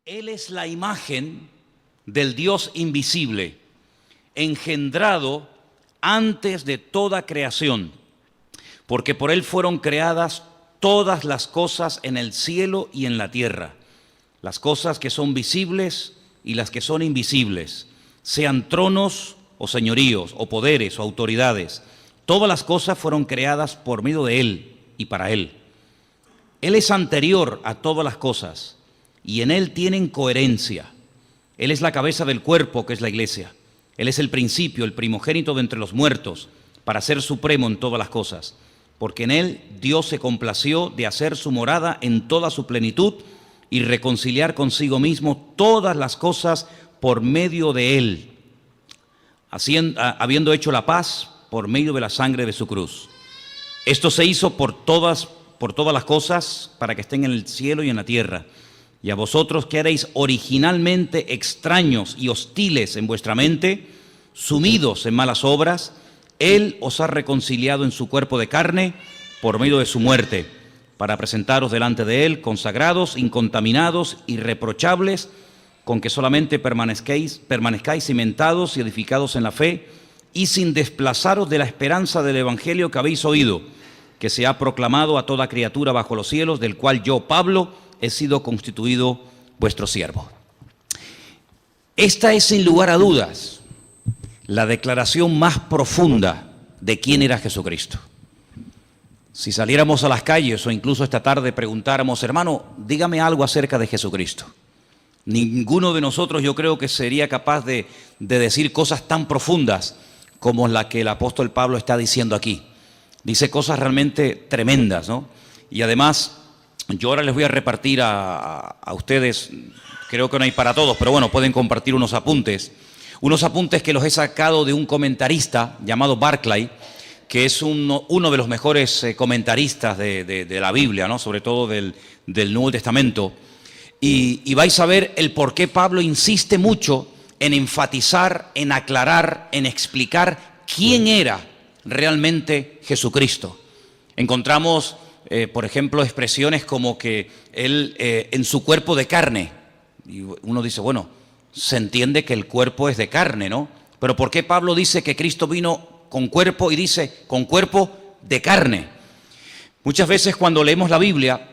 Él es la imagen del Dios invisible, engendrado antes de toda creación, porque por Él fueron creadas todas las cosas en el cielo y en la tierra, las cosas que son visibles y las que son invisibles, sean tronos o señoríos o poderes o autoridades. Todas las cosas fueron creadas por medio de Él y para Él. Él es anterior a todas las cosas y en Él tienen coherencia. Él es la cabeza del cuerpo, que es la iglesia. Él es el principio, el primogénito de entre los muertos, para ser supremo en todas las cosas. Porque en Él Dios se complació de hacer su morada en toda su plenitud y reconciliar consigo mismo todas las cosas por medio de Él, habiendo hecho la paz por medio de la sangre de su cruz. Esto se hizo por todas las cosas, para que estén en el cielo y en la tierra. Y a vosotros que erais originalmente extraños y hostiles en vuestra mente, sumidos en malas obras, Él os ha reconciliado en su cuerpo de carne por medio de su muerte, para presentaros delante de Él consagrados, incontaminados, irreprochables, con que solamente permanezcáis cimentados y edificados en la fe, y sin desplazaros de la esperanza del Evangelio que habéis oído, que se ha proclamado a toda criatura bajo los cielos, del cual yo, Pablo, he sido constituido vuestro siervo. Esta es, sin lugar a dudas, la declaración más profunda de quién era Jesucristo. Si saliéramos a las calles o incluso esta tarde preguntáramos, hermano, dígame algo acerca de Jesucristo, ninguno de nosotros yo creo que sería capaz de decir cosas tan profundas como la que el apóstol Pablo está diciendo aquí. Dice cosas realmente tremendas, ¿no? Y además, yo ahora les voy a repartir a ustedes, creo que no hay para todos, pero bueno, pueden compartir unos apuntes que los he sacado de un comentarista llamado Barclay, que es uno de los mejores comentaristas de la Biblia, ¿no? Sobre todo del Nuevo Testamento. Y vais a ver el por qué Pablo insiste mucho en enfatizar, en aclarar, en explicar quién era realmente Jesucristo. Encontramos, por ejemplo, expresiones como que Él en su cuerpo de carne. Y uno dice, bueno, se entiende que el cuerpo es de carne, ¿no? Pero ¿por qué Pablo dice que Cristo vino con cuerpo y dice con cuerpo de carne? Muchas veces cuando leemos la Biblia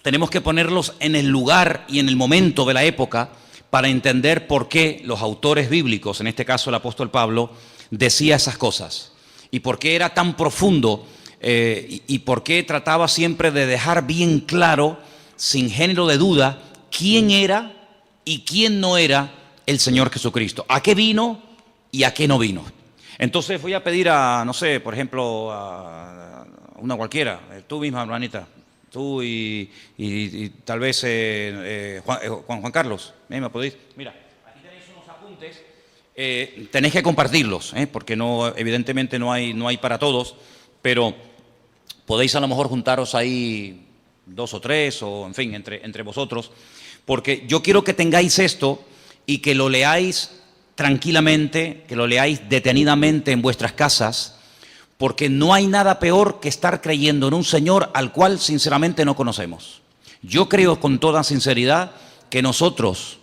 tenemos que ponerlos en el lugar y en el momento de la época para entender por qué los autores bíblicos, en este caso el apóstol Pablo, decía esas cosas. Y por qué era tan profundo y por qué trataba siempre de dejar bien claro, sin género de duda, quién era y quién no era el Señor Jesucristo. ¿A qué vino y a qué no vino? Entonces voy a pedir a, no sé, por ejemplo, a una cualquiera, tú misma, hermanita, tú y tal vez Juan Carlos, ¿me podéis? Mira, aquí tenéis unos apuntes, tenéis que compartirlos, porque no, evidentemente no hay para todos, pero podéis a lo mejor juntaros ahí 2 o 3, o en fin, entre vosotros, porque yo quiero que tengáis esto y que lo leáis tranquilamente, que lo leáis detenidamente en vuestras casas, porque no hay nada peor que estar creyendo en un Señor al cual sinceramente no conocemos. Yo creo con toda sinceridad que nosotros,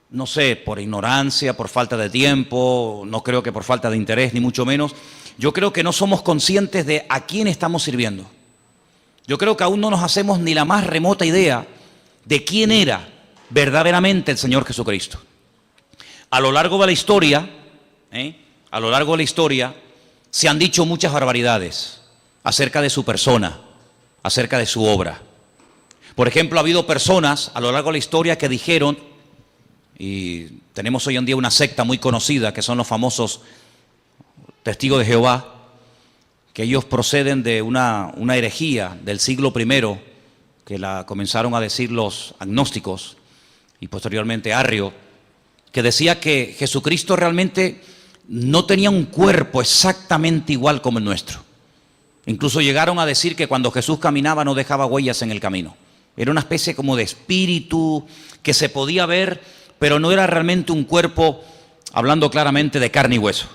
no sé, por ignorancia, por falta de tiempo, no creo que por falta de interés, ni mucho menos, yo creo que no somos conscientes de a quién estamos sirviendo. Yo creo que aún no nos hacemos ni la más remota idea de quién era verdaderamente el Señor Jesucristo. A lo largo de la historia, se han dicho muchas barbaridades acerca de su persona, acerca de su obra. Por ejemplo, ha habido personas a lo largo de la historia que dijeron, y tenemos hoy en día una secta muy conocida que son los famosos Testigos de Jehová, que ellos proceden de una herejía del siglo I, que la comenzaron a decir los agnósticos y posteriormente Arrio, que decía que Jesucristo realmente no tenía un cuerpo exactamente igual como el nuestro. Incluso llegaron a decir que cuando Jesús caminaba no dejaba huellas en el camino. Era una especie como de espíritu que se podía ver, pero no era realmente un cuerpo, hablando claramente, de carne y hueso.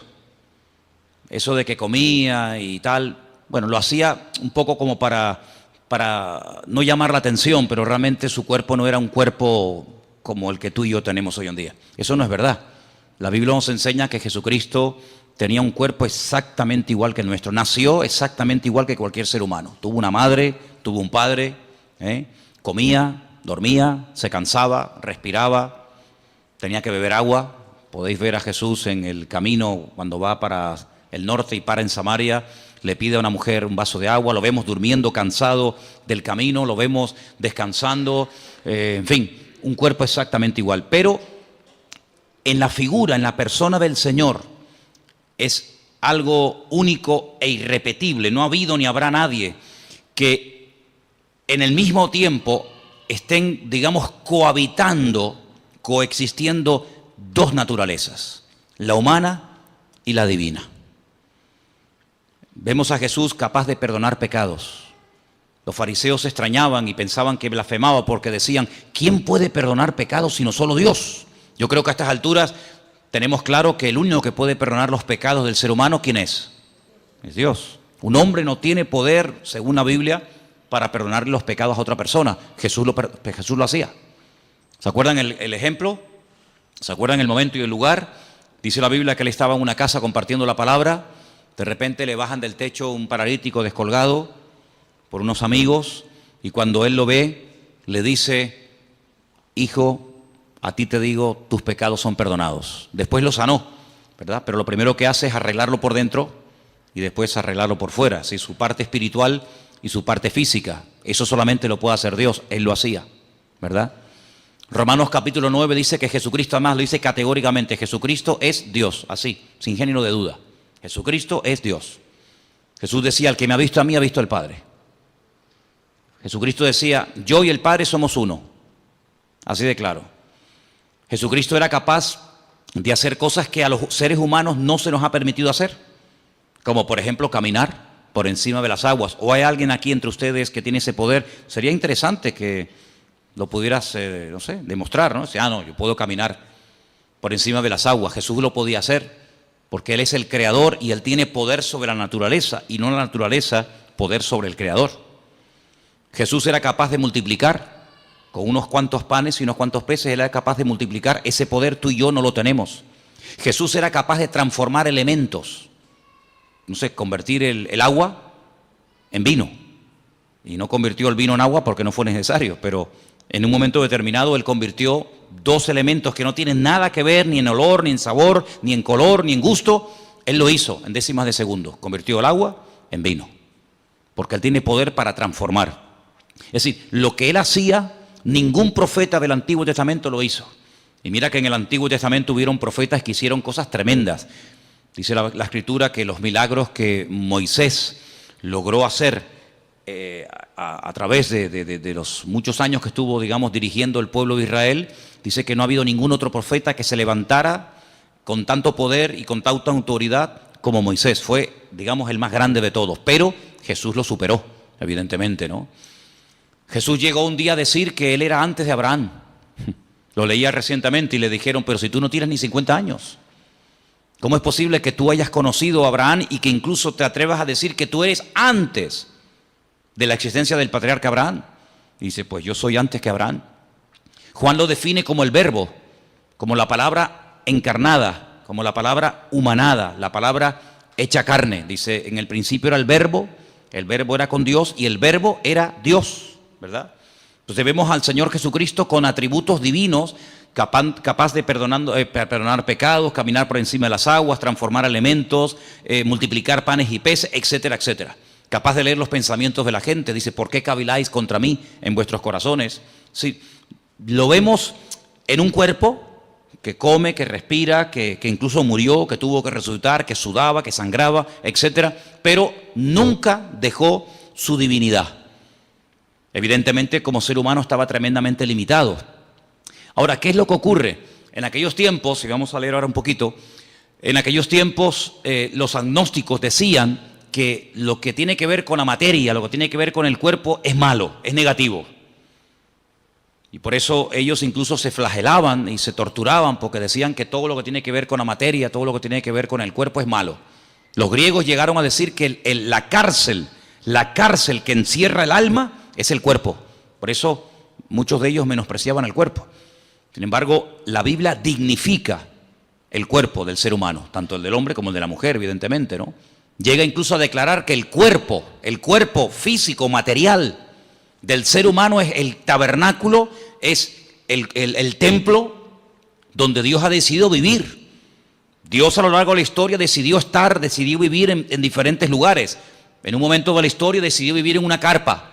Eso de que comía y tal, bueno, lo hacía un poco como para no llamar la atención, pero realmente su cuerpo no era un cuerpo como el que tú y yo tenemos hoy en día. Eso no es verdad. La Biblia nos enseña que Jesucristo tenía un cuerpo exactamente igual que el nuestro. Nació exactamente igual que cualquier ser humano. Tuvo una madre, tuvo un padre, comía, dormía, se cansaba, respiraba, tenía que beber agua. Podéis ver a Jesús en el camino cuando va para el norte y para en Samaria. Le pide a una mujer un vaso de agua, lo vemos durmiendo cansado del camino, lo vemos descansando, en fin, un cuerpo exactamente igual. Pero en la figura, en la persona del Señor, es algo único e irrepetible. No ha habido ni habrá nadie que en el mismo tiempo estén, digamos, coexistiendo dos naturalezas, la humana y la divina. Vemos a Jesús capaz de perdonar pecados. Los fariseos se extrañaban y pensaban que blasfemaba porque decían, ¿quién puede perdonar pecados sino solo Dios? Yo creo que a estas alturas tenemos claro que el único que puede perdonar los pecados del ser humano, ¿quién es? Es Dios. Un hombre no tiene poder, según la Biblia, para perdonarle los pecados a otra persona. Jesús lo hacía. ¿Se acuerdan el ejemplo? ¿Se acuerdan el momento y el lugar? Dice la Biblia que él estaba en una casa compartiendo la palabra. De repente le bajan del techo un paralítico descolgado por unos amigos y cuando él lo ve, le dice, hijo, a ti te digo, tus pecados son perdonados. Después lo sanó, ¿verdad? Pero lo primero que hace es arreglarlo por dentro y después arreglarlo por fuera, ¿sí? Su parte espiritual y su parte física. Eso solamente lo puede hacer Dios, Él lo hacía, ¿verdad? Romanos capítulo 9 dice que Jesucristo, además lo dice categóricamente, Jesucristo es Dios, así, sin género de duda. Jesucristo es Dios. Jesús decía, el que me ha visto a mí ha visto al Padre. Jesucristo decía, yo y el Padre somos uno. Así de claro. Jesucristo era capaz de hacer cosas que a los seres humanos no se nos ha permitido hacer. Como por ejemplo caminar por encima de las aguas. ¿O hay alguien aquí entre ustedes que tiene ese poder? Sería interesante que lo pudieras, no sé, demostrar, ¿no? O sea, no, yo puedo caminar por encima de las aguas. Jesús lo podía hacer. Porque Él es el creador y Él tiene poder sobre la naturaleza y no la naturaleza poder sobre el creador. Jesús era capaz de multiplicar con unos cuantos panes y unos cuantos peces. Él era capaz de multiplicar. Ese poder tú y yo no lo tenemos. Jesús era capaz de transformar elementos. No sé, convertir el agua en vino. Y no convirtió el vino en agua porque no fue necesario, pero en un momento determinado Él convirtió dos elementos que no tienen nada que ver ni en olor, ni en sabor, ni en color, ni en gusto. Él lo hizo en décimas de segundo. Convirtió el agua en vino. Porque Él tiene poder para transformar. Es decir, lo que Él hacía, ningún profeta del Antiguo Testamento lo hizo. Y mira que en el Antiguo Testamento hubieron profetas que hicieron cosas tremendas. Dice la Escritura que los milagros que Moisés logró hacer a través de los muchos años que estuvo, digamos, dirigiendo el pueblo de Israel, dice que no ha habido ningún otro profeta que se levantara con tanto poder y con tanta autoridad como Moisés. Fue, digamos, el más grande de todos, pero Jesús lo superó, evidentemente, ¿no? Jesús llegó un día a decir que Él era antes de Abraham. Lo leía recientemente y le dijeron, pero si tú no tienes ni 50 años, ¿cómo es posible que tú hayas conocido a Abraham y que incluso te atrevas a decir que tú eres antes de la existencia del patriarca Abraham? Y dice, pues yo soy antes que Abraham. Juan lo define como el verbo, como la palabra encarnada, como la palabra humanada, la palabra hecha carne. Dice, en el principio era el verbo era con Dios y el verbo era Dios, ¿verdad? Entonces vemos al Señor Jesucristo con atributos divinos, capaz de perdonar pecados, caminar por encima de las aguas, transformar elementos, multiplicar panes y peces, etcétera, etcétera. Capaz de leer los pensamientos de la gente. Dice, ¿por qué caviláis contra mí en vuestros corazones? Sí, lo vemos en un cuerpo que come, que respira, que incluso murió, que tuvo que resucitar, que sudaba, que sangraba, etcétera, pero nunca dejó su divinidad. Evidentemente, como ser humano estaba tremendamente limitado. Ahora, ¿qué es lo que ocurre? En aquellos tiempos, y vamos a leer ahora un poquito, en aquellos tiempos los agnósticos decían que lo que tiene que ver con la materia, lo que tiene que ver con el cuerpo es malo, es negativo. Y por eso ellos incluso se flagelaban y se torturaban porque decían que todo lo que tiene que ver con la materia, todo lo que tiene que ver con el cuerpo es malo. Los griegos llegaron a decir que la cárcel que encierra el alma es el cuerpo. Por eso muchos de ellos menospreciaban el cuerpo. Sin embargo, la Biblia dignifica el cuerpo del ser humano, tanto el del hombre como el de la mujer, evidentemente, ¿no? Llega incluso a declarar que el cuerpo físico, material del ser humano es el tabernáculo, es el templo donde Dios ha decidido vivir. Dios a lo largo de la historia decidió vivir en diferentes lugares. En un momento de la historia decidió vivir en una carpa,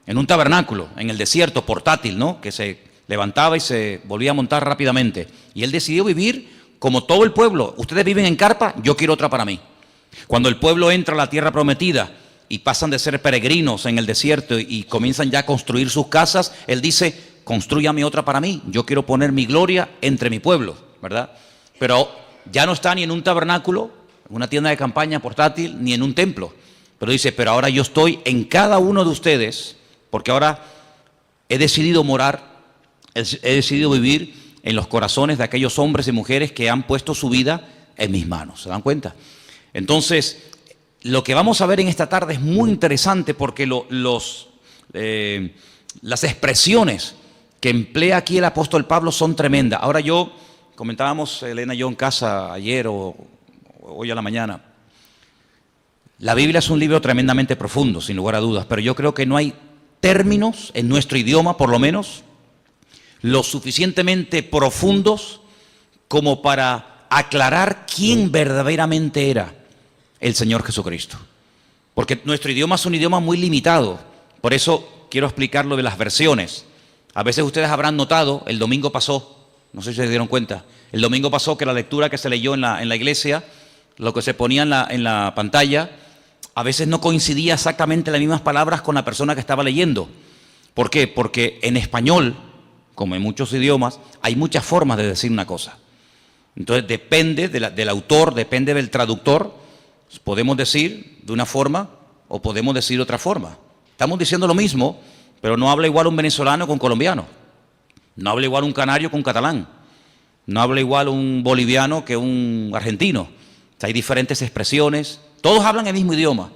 en un tabernáculo, en el desierto, portátil, ¿no? Que se levantaba y se volvía a montar rápidamente. Y él decidió vivir como todo el pueblo. Ustedes viven en carpa, yo quiero otra para mí. Cuando el pueblo entra a la tierra prometida y pasan de ser peregrinos en el desierto y comienzan ya a construir sus casas, él dice, constrúyame otra para mí, yo quiero poner mi gloria entre mi pueblo, ¿verdad? Pero ya no está ni en un tabernáculo, en una tienda de campaña portátil, ni en un templo. Pero dice, pero ahora yo estoy en cada uno de ustedes, porque ahora he decidido morar, he decidido vivir en los corazones de aquellos hombres y mujeres que han puesto su vida en mis manos. ¿Se dan cuenta? Entonces, lo que vamos a ver en esta tarde es muy interesante porque las expresiones que emplea aquí el apóstol Pablo son tremendas. Ahora comentábamos Elena y yo en casa ayer o hoy a la mañana, la Biblia es un libro tremendamente profundo, sin lugar a dudas, pero yo creo que no hay términos en nuestro idioma, por lo menos, lo suficientemente profundos como para aclarar quién verdaderamente era el Señor Jesucristo. Porque nuestro idioma es un idioma muy limitado. Por eso quiero explicar lo de las versiones. A veces ustedes habrán notado, el domingo pasó, no sé si se dieron cuenta, el domingo pasó que la lectura que se leyó en la iglesia, lo que se ponía en la pantalla, a veces no coincidía exactamente las mismas palabras con la persona que estaba leyendo. ¿Por qué? Porque en español, como en muchos idiomas, hay muchas formas de decir una cosa. Entonces depende del autor, depende del traductor, podemos decir de una forma o podemos decir de otra forma. Estamos diciendo lo mismo, pero no habla igual un venezolano con colombiano, no habla igual un canario con catalán, no habla igual un boliviano que un argentino. O sea, hay diferentes expresiones, todos hablan el mismo idioma,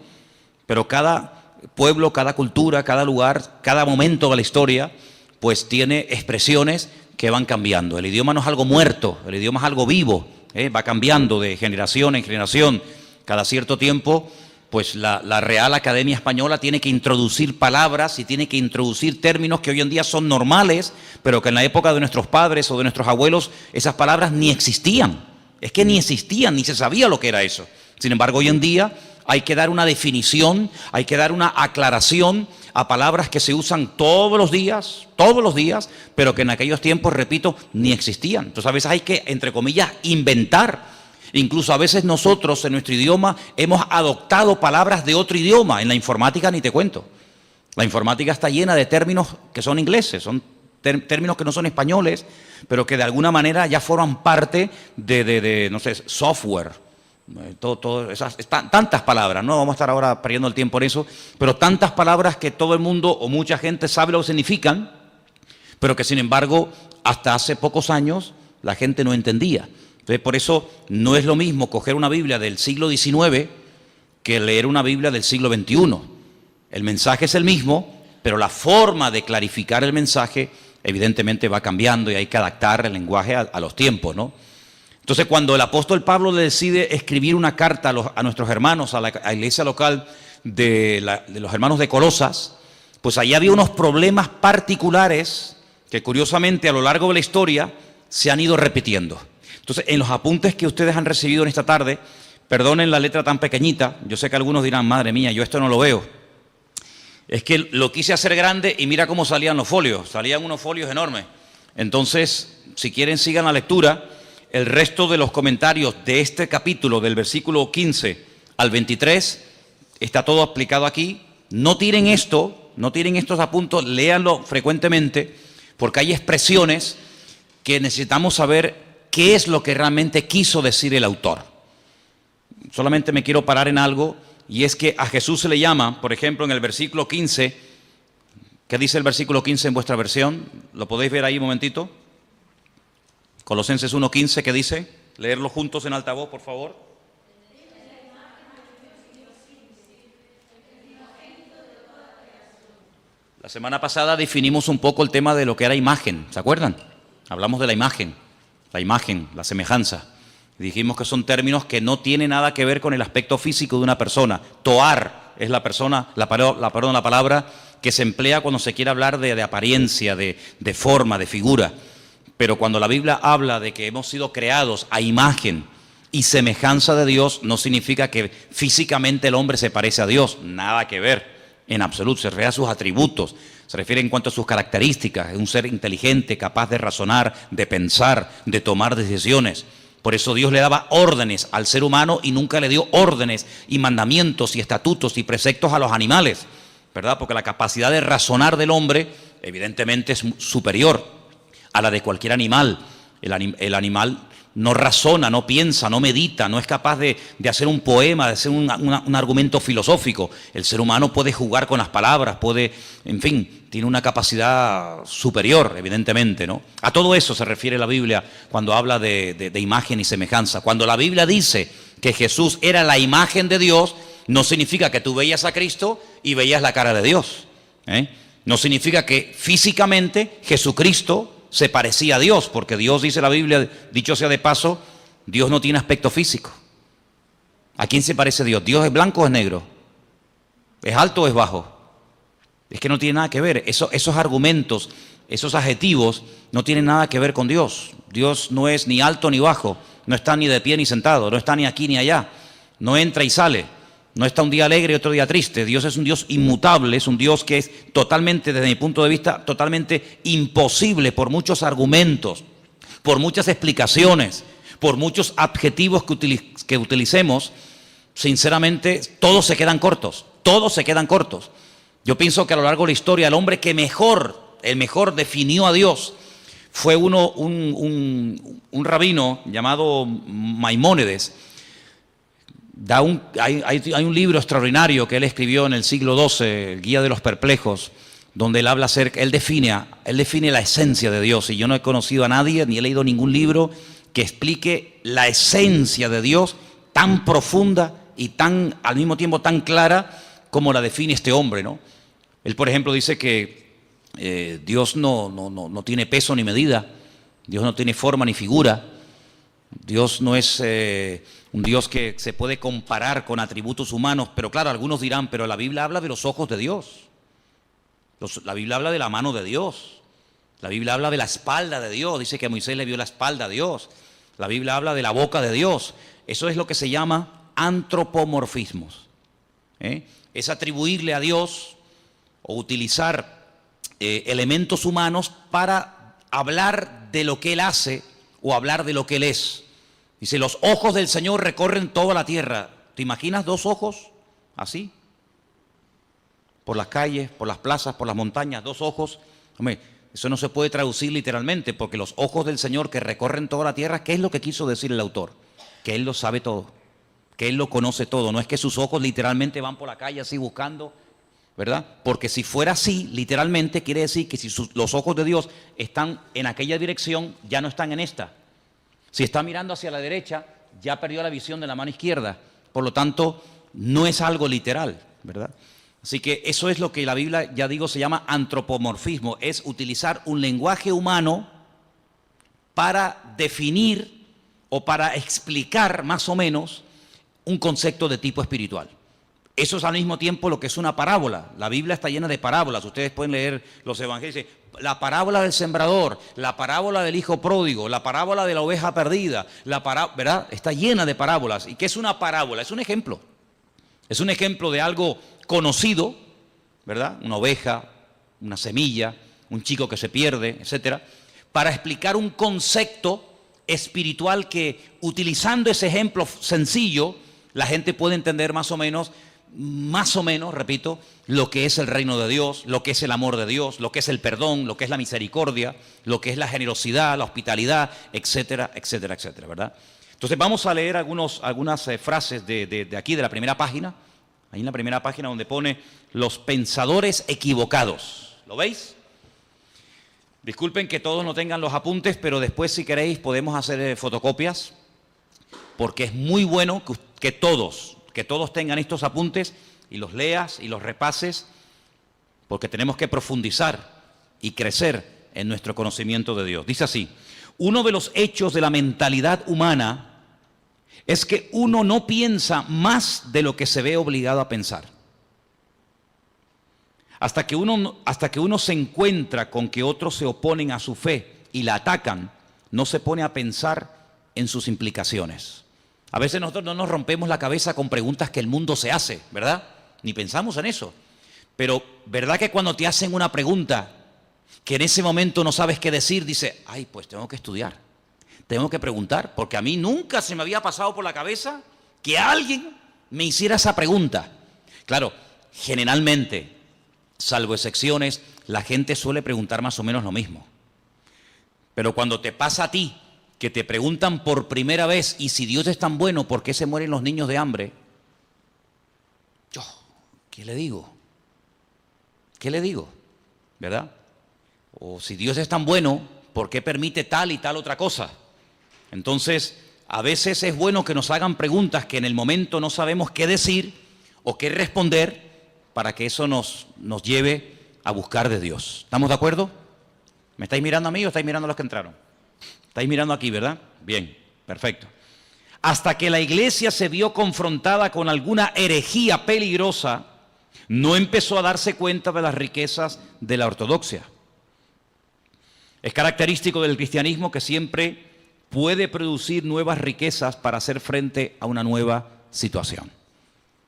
pero cada pueblo, cada cultura, cada lugar, cada momento de la historia, pues tiene expresiones que van cambiando. El idioma no es algo muerto, el idioma es algo vivo, va cambiando de generación en generación. Cada cierto tiempo, pues la Real Academia Española tiene que introducir palabras y tiene que introducir términos que hoy en día son normales, pero que en la época de nuestros padres o de nuestros abuelos esas palabras ni existían. Es que ni existían, ni se sabía lo que era eso. Sin embargo, hoy en día hay que dar una definición, hay que dar una aclaración a palabras que se usan todos los días, pero que en aquellos tiempos, repito, ni existían. Entonces a veces hay que, entre comillas, inventar. Incluso a veces nosotros en nuestro idioma hemos adoptado palabras de otro idioma. En la informática ni te cuento. La informática está llena de términos que son ingleses, son términos que no son españoles, pero que de alguna manera ya forman parte de no sé, software. Tantas palabras, no vamos a estar ahora perdiendo el tiempo en eso, pero tantas palabras que todo el mundo o mucha gente sabe lo que significan, pero que sin embargo hasta hace pocos años la gente no entendía. Entonces por eso no es lo mismo coger una Biblia del siglo XIX que leer una Biblia del siglo XXI. El mensaje es el mismo, pero la forma de clarificar el mensaje evidentemente va cambiando y hay que adaptar el lenguaje a los tiempos, ¿no? Entonces, cuando el apóstol Pablo decide escribir una carta a nuestros hermanos, a la iglesia local de los hermanos de Colosas, pues ahí había unos problemas particulares que curiosamente a lo largo de la historia se han ido repitiendo. Entonces, en los apuntes que ustedes han recibido en esta tarde, perdonen la letra tan pequeñita, yo sé que algunos dirán, madre mía, yo esto no lo veo. Es que lo quise hacer grande y mira cómo salían los folios, salían unos folios enormes. Entonces, si quieren sigan la lectura. El resto de los comentarios de este capítulo, del versículo 15 al 23, está todo explicado aquí. No tiren estos apuntes, léanlo frecuentemente, porque hay expresiones que necesitamos saber qué es lo que realmente quiso decir el autor. Solamente me quiero parar en algo, y es que a Jesús se le llama, por ejemplo, en el versículo 15, ¿qué dice el versículo 15 en vuestra versión? ¿Lo podéis ver ahí un momentito? Colosenses 1:15, ¿qué dice? Leerlo juntos en altavoz, por favor. La semana pasada definimos un poco el tema de lo que era imagen, ¿se acuerdan? Hablamos de la imagen, la semejanza. Dijimos que son términos que no tienen nada que ver con el aspecto físico de una persona. Toar es la palabra que se emplea cuando se quiere hablar de apariencia, de forma, de figura. Pero cuando la Biblia habla de que hemos sido creados a imagen y semejanza de Dios, no significa que físicamente el hombre se parece a Dios. Nada que ver, en absoluto. Se refiere a sus atributos, se refiere en cuanto a sus características. Es un ser inteligente, capaz de razonar, de pensar, de tomar decisiones. Por eso Dios le daba órdenes al ser humano y nunca le dio órdenes y mandamientos y estatutos y preceptos a los animales, ¿verdad? Porque la capacidad de razonar del hombre evidentemente es superior a la de cualquier animal. El animal no razona, no piensa, no medita, no es capaz de hacer un poema, de hacer un argumento filosófico. El ser humano puede jugar con las palabras, en fin, tiene una capacidad superior, evidentemente, ¿no? A todo eso se refiere la Biblia cuando habla de imagen y semejanza. Cuando la Biblia dice que Jesús era la imagen de Dios, no significa que tú veías a Cristo y veías la cara de Dios, ¿eh? No significa que físicamente Jesucristo se parecía a Dios, porque Dios, dice la Biblia, dicho sea de paso, Dios no tiene aspecto físico. ¿A quién se parece Dios? ¿Dios es blanco o es negro? ¿Es alto o es bajo? Es que no tiene nada que ver. Esos argumentos, esos adjetivos, no tienen nada que ver con Dios. Dios no es ni alto ni bajo, no está ni de pie ni sentado, no está ni aquí ni allá, no entra y sale. No está un día alegre y otro día triste. Dios es un Dios inmutable, es un Dios que es totalmente, desde mi punto de vista, totalmente imposible por muchos argumentos, por muchas explicaciones, por muchos adjetivos que utilicemos. Sinceramente, todos se quedan cortos, todos se quedan cortos. Yo pienso que a lo largo de la historia, el hombre que el mejor definió a Dios fue un rabino llamado Maimónides. Hay un libro extraordinario que él escribió en el siglo XII, el Guía de los Perplejos, donde él habla él define la esencia de Dios. Y yo no he conocido a nadie, ni he leído ningún libro que explique la esencia de Dios tan profunda y al mismo tiempo tan clara como la define este hombre, ¿no? Él, por ejemplo, dice que Dios no tiene peso ni medida, Dios no tiene forma ni figura, Dios no es un Dios que se puede comparar con atributos humanos, pero claro, algunos dirán, pero la Biblia habla de los ojos de Dios, la Biblia habla de la mano de Dios, la Biblia habla de la espalda de Dios, dice que Moisés le vio la espalda a Dios, la Biblia habla de la boca de Dios. Eso es lo que se llama antropomorfismos, ¿eh? Es atribuirle a Dios o utilizar elementos humanos para hablar de lo que Él hace o hablar de lo que Él es. Dice, los ojos del Señor recorren toda la tierra. ¿Te imaginas dos ojos así? Por las calles, por las plazas, por las montañas, dos ojos. Hombre, eso no se puede traducir literalmente, porque los ojos del Señor que recorren toda la tierra, ¿qué es lo que quiso decir el autor? Que Él lo sabe todo, que Él lo conoce todo. No es que sus ojos literalmente van por la calle así buscando, ¿verdad? Porque si fuera así, literalmente quiere decir que si los ojos de Dios están en aquella dirección, ya no están en esta. Si está mirando hacia la derecha, ya perdió la visión de la mano izquierda. Por lo tanto, no es algo literal, ¿verdad? Así que eso es lo que la Biblia, ya digo, se llama antropomorfismo. Es utilizar un lenguaje humano para definir o para explicar más o menos un concepto de tipo espiritual. Eso es al mismo tiempo lo que es una parábola. La Biblia está llena de parábolas. Ustedes pueden leer los evangelios. La parábola del sembrador, la parábola del hijo pródigo, la parábola de la oveja perdida, ¿verdad? Está llena de parábolas. ¿Y qué es una parábola? Es un ejemplo. Es un ejemplo de algo conocido, ¿verdad? Una oveja, una semilla, un chico que se pierde, etcétera, para explicar un concepto espiritual que, utilizando ese ejemplo sencillo, la gente puede entender más o menos, repito, lo que es el reino de Dios, lo que es el amor de Dios, lo que es el perdón, lo que es la misericordia, lo que es la generosidad, la hospitalidad, etcétera, etcétera, etcétera, ¿verdad? Entonces vamos a leer algunas frases de aquí, de la primera página. Ahí en la primera página donde pone los pensadores equivocados. ¿Lo veis? Disculpen que todos no tengan los apuntes, pero después si queréis podemos hacer fotocopias, porque es muy bueno que todos tengan estos apuntes y los leas y los repases, porque tenemos que profundizar y crecer en nuestro conocimiento de Dios. Dice así: uno de los hechos de la mentalidad humana es que uno no piensa más de lo que se ve obligado a pensar. Hasta que uno se encuentra con que otros se oponen a su fe y la atacan, no se pone a pensar en sus implicaciones. A veces nosotros no nos rompemos la cabeza con preguntas que el mundo se hace, ¿verdad? Ni pensamos en eso. Pero, ¿verdad que cuando te hacen una pregunta que en ese momento no sabes qué decir, dices, ay, pues tengo que estudiar, tengo que preguntar, porque a mí nunca se me había pasado por la cabeza que alguien me hiciera esa pregunta? Claro, generalmente, salvo excepciones, la gente suele preguntar más o menos lo mismo. Pero cuando te pasa a ti, que te preguntan por primera vez, y si Dios es tan bueno, ¿por qué se mueren los niños de hambre? Yo, ¿qué le digo? ¿Qué le digo? ¿Verdad? O si Dios es tan bueno, ¿por qué permite tal y tal otra cosa? Entonces, a veces es bueno que nos hagan preguntas que en el momento no sabemos qué decir o qué responder, para que eso nos lleve a buscar de Dios. ¿Estamos de acuerdo? ¿Me estáis mirando a mí o estáis mirando a los que entraron? Estáis mirando aquí, ¿verdad? Bien, perfecto. Hasta que la iglesia se vio confrontada con alguna herejía peligrosa, no empezó a darse cuenta de las riquezas de la ortodoxia. Es característico del cristianismo que siempre puede producir nuevas riquezas para hacer frente a una nueva situación.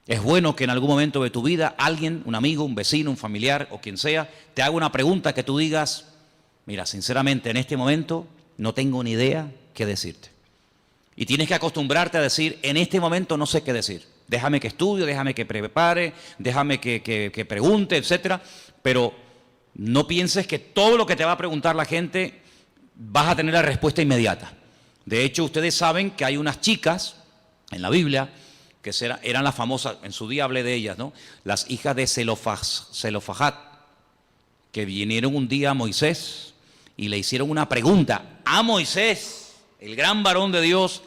Es bueno que en algún momento de tu vida alguien, un amigo, un vecino, un familiar o quien sea, te haga una pregunta que tú digas, mira, sinceramente en este momento no tengo ni idea qué decirte. Y tienes que acostumbrarte a decir, en este momento no sé qué decir. Déjame que estudie, déjame que prepare, déjame que pregunte, etcétera. Pero no pienses que todo lo que te va a preguntar la gente vas a tener la respuesta inmediata. De hecho, ustedes saben que hay unas chicas en la Biblia que eran las famosas, en su día hablé de ellas, ¿no? Las hijas de Zelofajat, que vinieron un día a Moisés y le hicieron una pregunta a Moisés, el gran varón de Dios,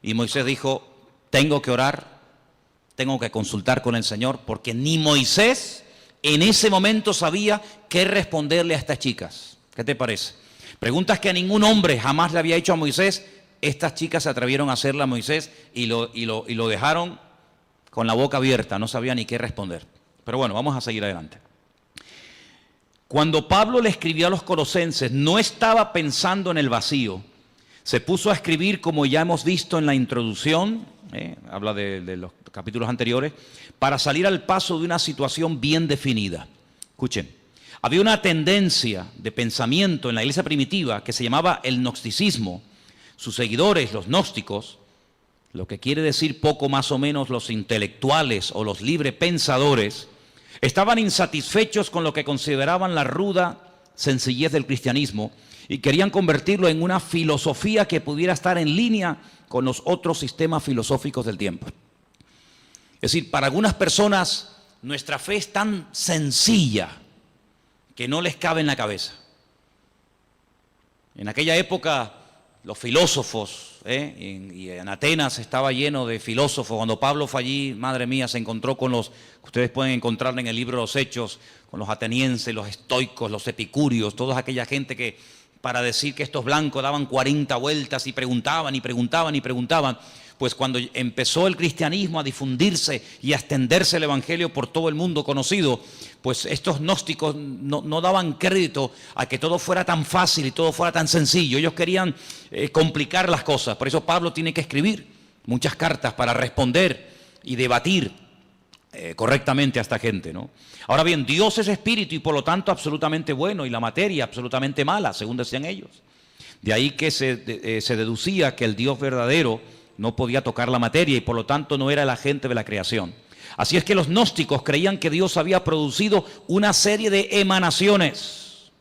y Moisés dijo, tengo que orar, tengo que consultar con el Señor, porque ni Moisés en ese momento sabía qué responderle a estas chicas. ¿Qué te parece? Preguntas que ningún hombre jamás le había hecho a Moisés, estas chicas se atrevieron a hacerla a Moisés y lo dejaron con la boca abierta, no sabía ni qué responder. Pero bueno, vamos a seguir adelante. Cuando Pablo le escribió a los colosenses, no estaba pensando en el vacío. Se puso a escribir, como ya hemos visto en la introducción, habla de los capítulos anteriores, para salir al paso de una situación bien definida. Escuchen, había una tendencia de pensamiento en la iglesia primitiva que se llamaba el gnosticismo. Sus seguidores, los gnósticos, lo que quiere decir poco más o menos los intelectuales o los librepensadores, estaban insatisfechos con lo que consideraban la ruda sencillez del cristianismo y querían convertirlo en una filosofía que pudiera estar en línea con los otros sistemas filosóficos del tiempo. Es decir, para algunas personas nuestra fe es tan sencilla que no les cabe en la cabeza. En aquella época los filósofos, y en Atenas estaba lleno de filósofos. Cuando Pablo fue allí, madre mía, se encontró con los, ustedes pueden encontrar en el libro de los Hechos, con los atenienses, los estoicos, los epicúreos, toda aquella gente que para decir que estos blancos daban 40 vueltas y preguntaban y preguntaban y preguntaban. Pues cuando empezó el cristianismo a difundirse y a extenderse el evangelio por todo el mundo conocido, pues estos gnósticos no daban crédito a que todo fuera tan fácil y todo fuera tan sencillo. Ellos querían complicar las cosas. Por eso Pablo tiene que escribir muchas cartas para responder y debatir correctamente a esta gente, ¿no? Ahora bien, Dios es espíritu y por lo tanto absolutamente bueno y la materia absolutamente mala, según decían ellos. De ahí que se deducía que el Dios verdadero no podía tocar la materia y por lo tanto no era el agente de la creación. Así es que los gnósticos creían que Dios había producido una serie de emanaciones,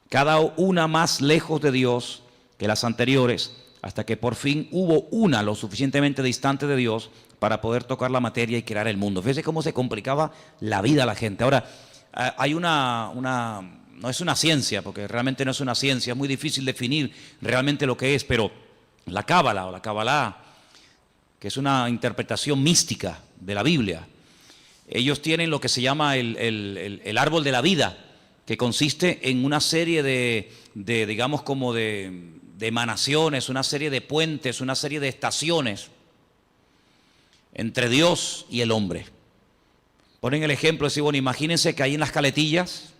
cada una más lejos de Dios que las anteriores, hasta que por fin hubo una lo suficientemente distante de Dios para poder tocar la materia y crear el mundo. Fíjense cómo se complicaba la vida a la gente. Ahora, hay no es una ciencia, porque realmente no es una ciencia, es muy difícil definir realmente lo que es, pero la Cábala o la Kabbalah, que es una interpretación mística de la Biblia, ellos tienen lo que se llama el árbol de la vida, que consiste en una serie digamos, como de emanaciones, una serie de puentes, una serie de estaciones entre Dios y el hombre. Ponen el ejemplo, decir, bueno, imagínense que ahí en las Caletillas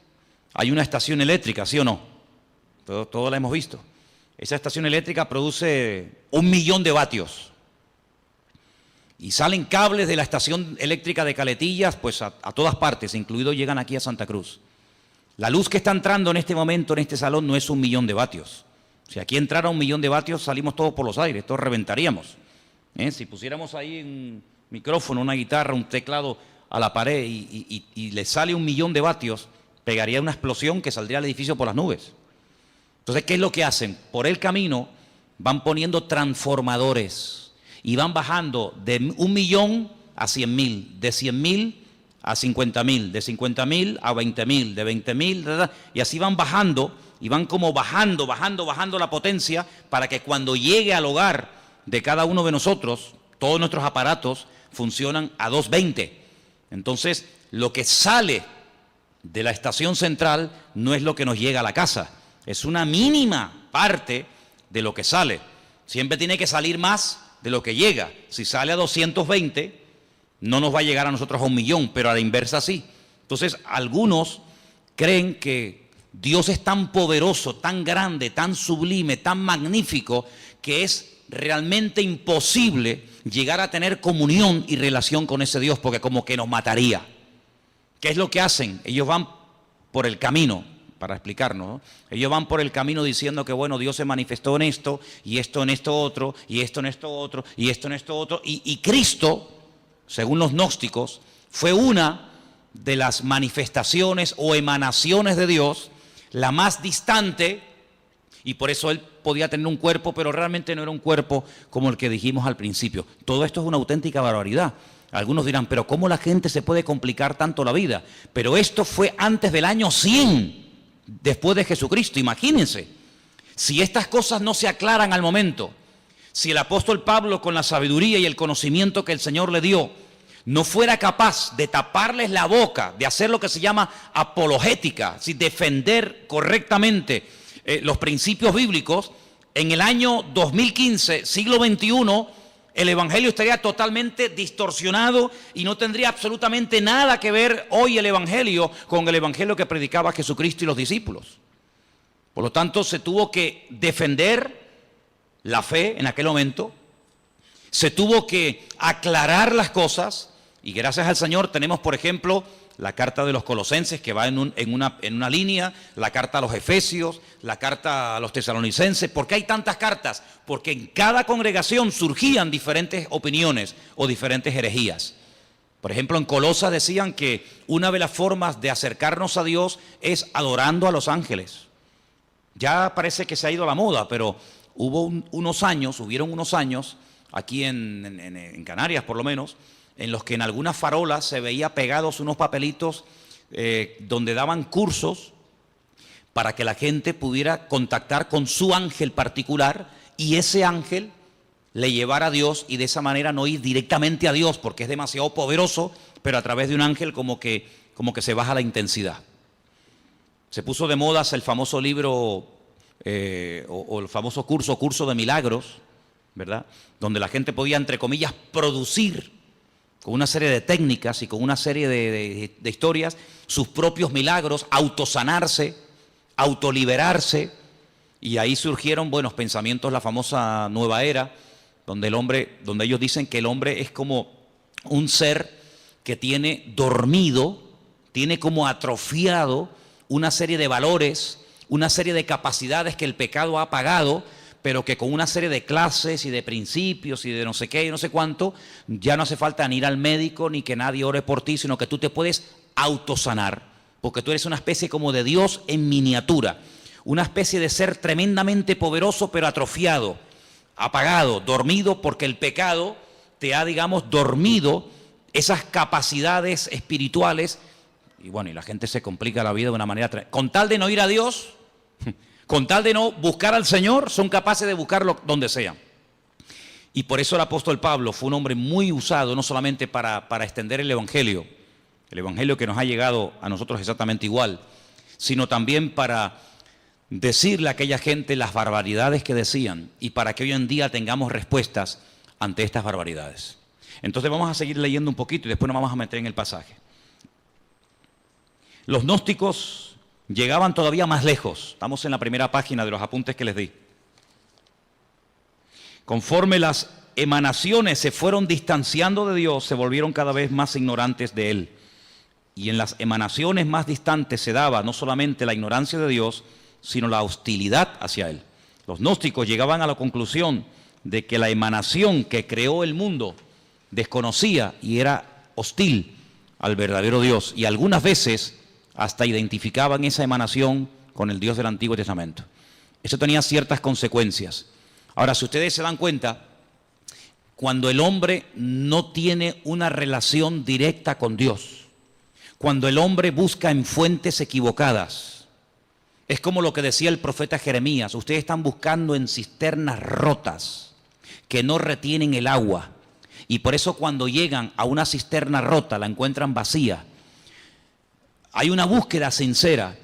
hay una estación eléctrica, ¿sí o no? Todos la hemos visto. Esa estación eléctrica produce 1 millón de vatios. Y salen cables de la estación eléctrica de Caletillas, pues a todas partes, incluido llegan aquí a Santa Cruz. La luz que está entrando en este momento en este salón no es 1 millón de vatios. Si aquí entrara 1 millón de vatios, salimos todos por los aires, todos reventaríamos. Si pusiéramos ahí un micrófono, una guitarra, un teclado a la pared y le sale 1 millón de vatios, pegaría una explosión que saldría al edificio por las nubes. Entonces, ¿qué es lo que hacen? Por el camino van poniendo transformadores y van bajando de 1 millón a 100.000, de 100.000 a 50.000, de 50.000 a 20.000, de 20.000, y así van bajando, y van como bajando la potencia para que cuando llegue al hogar de cada uno de nosotros, todos nuestros aparatos funcionan a 220. Entonces, lo que sale de la estación central no es lo que nos llega a la casa, es una mínima parte de lo que sale. Siempre tiene que salir más de lo que llega. Si sale a 220, no nos va a llegar a nosotros a 1 millón, pero a la inversa sí. Entonces, algunos creen que Dios es tan poderoso, tan grande, tan sublime, tan magnífico, que es realmente imposible llegar a tener comunión y relación con ese Dios, porque como que nos mataría. ¿Qué es lo que hacen? Ellos van por el camino, para explicarnos, ¿no? Ellos van por el camino diciendo que, bueno, Dios se manifestó en esto, y esto en esto otro, y esto en esto otro, y esto en esto otro, y Cristo, según los gnósticos, fue una de las manifestaciones o emanaciones de Dios, la más distante, y por eso Él podía tener un cuerpo, pero realmente no era un cuerpo como el que dijimos al principio. Todo esto es una auténtica barbaridad. Algunos dirán, pero ¿cómo la gente se puede complicar tanto la vida? Pero esto fue antes del año 100, después de Jesucristo. Imagínense, si estas cosas no se aclaran al momento, si el apóstol Pablo, con la sabiduría y el conocimiento que el Señor le dio, no fuera capaz de taparles la boca, de hacer lo que se llama apologética, si defender correctamente los principios bíblicos, en el año 2015, siglo XXI, el evangelio estaría totalmente distorsionado y no tendría absolutamente nada que ver hoy el evangelio con el evangelio que predicaba Jesucristo y los discípulos. Por lo tanto, se tuvo que defender la fe en aquel momento, se tuvo que aclarar las cosas, y gracias al Señor tenemos, por ejemplo, la carta de los Colosenses, que va en una línea, la carta a los Efesios, la carta a los Tesalonicenses. ¿Por qué hay tantas cartas? Porque en cada congregación surgían diferentes opiniones o diferentes herejías. Por ejemplo, en Colosas decían que una de las formas de acercarnos a Dios es adorando a los ángeles. Ya parece que se ha ido a la moda, pero hubieron unos años, aquí en Canarias por lo menos, en los que en algunas farolas se veía pegados unos papelitos donde daban cursos para que la gente pudiera contactar con su ángel particular y ese ángel le llevara a Dios, y de esa manera no ir directamente a Dios porque es demasiado poderoso, pero a través de un ángel como que se baja la intensidad. Se puso de moda el famoso libro o el famoso curso de milagros, ¿verdad? Donde la gente podía, entre comillas, producir con una serie de técnicas y con una serie de historias sus propios milagros, autosanarse, autoliberarse, y ahí surgieron buenos pensamientos, la famosa nueva era, donde ellos dicen que el hombre es como un ser que tiene dormido, tiene como atrofiado una serie de valores, una serie de capacidades que el pecado ha apagado, pero que con una serie de clases y de principios y de no sé qué y no sé cuánto, ya no hace falta ni ir al médico ni que nadie ore por ti, sino que tú te puedes autosanar, porque tú eres una especie como de Dios en miniatura, una especie de ser tremendamente poderoso pero atrofiado, apagado, dormido, porque el pecado te ha, digamos, dormido esas capacidades espirituales. Y bueno, y la gente se complica la vida de una manera con tal de no ir a Dios, con tal de no buscar al Señor, son capaces de buscarlo donde sea. Y por eso el apóstol Pablo fue un hombre muy usado, no solamente para extender el evangelio que nos ha llegado a nosotros exactamente igual, sino también para decirle a aquella gente las barbaridades que decían y para que hoy en día tengamos respuestas ante estas barbaridades. Entonces vamos a seguir leyendo un poquito y después nos vamos a meter en el pasaje. Los gnósticos llegaban todavía más lejos. Estamos en la primera página de los apuntes que les di. Conforme las emanaciones se fueron distanciando de Dios, se volvieron cada vez más ignorantes de Él. Y en las emanaciones más distantes se daba no solamente la ignorancia de Dios, sino la hostilidad hacia Él. Los gnósticos llegaban a la conclusión de que la emanación que creó el mundo desconocía y era hostil al verdadero Dios. Y algunas veces hasta identificaban esa emanación con el Dios del Antiguo Testamento. Eso tenía ciertas consecuencias. Ahora, si ustedes se dan cuenta, cuando el hombre no tiene una relación directa con Dios, cuando el hombre busca en fuentes equivocadas, es como lo que decía el profeta Jeremías: ustedes están buscando en cisternas rotas que no retienen el agua, y por eso cuando llegan a una cisterna rota la encuentran vacía. Hay una búsqueda sincera,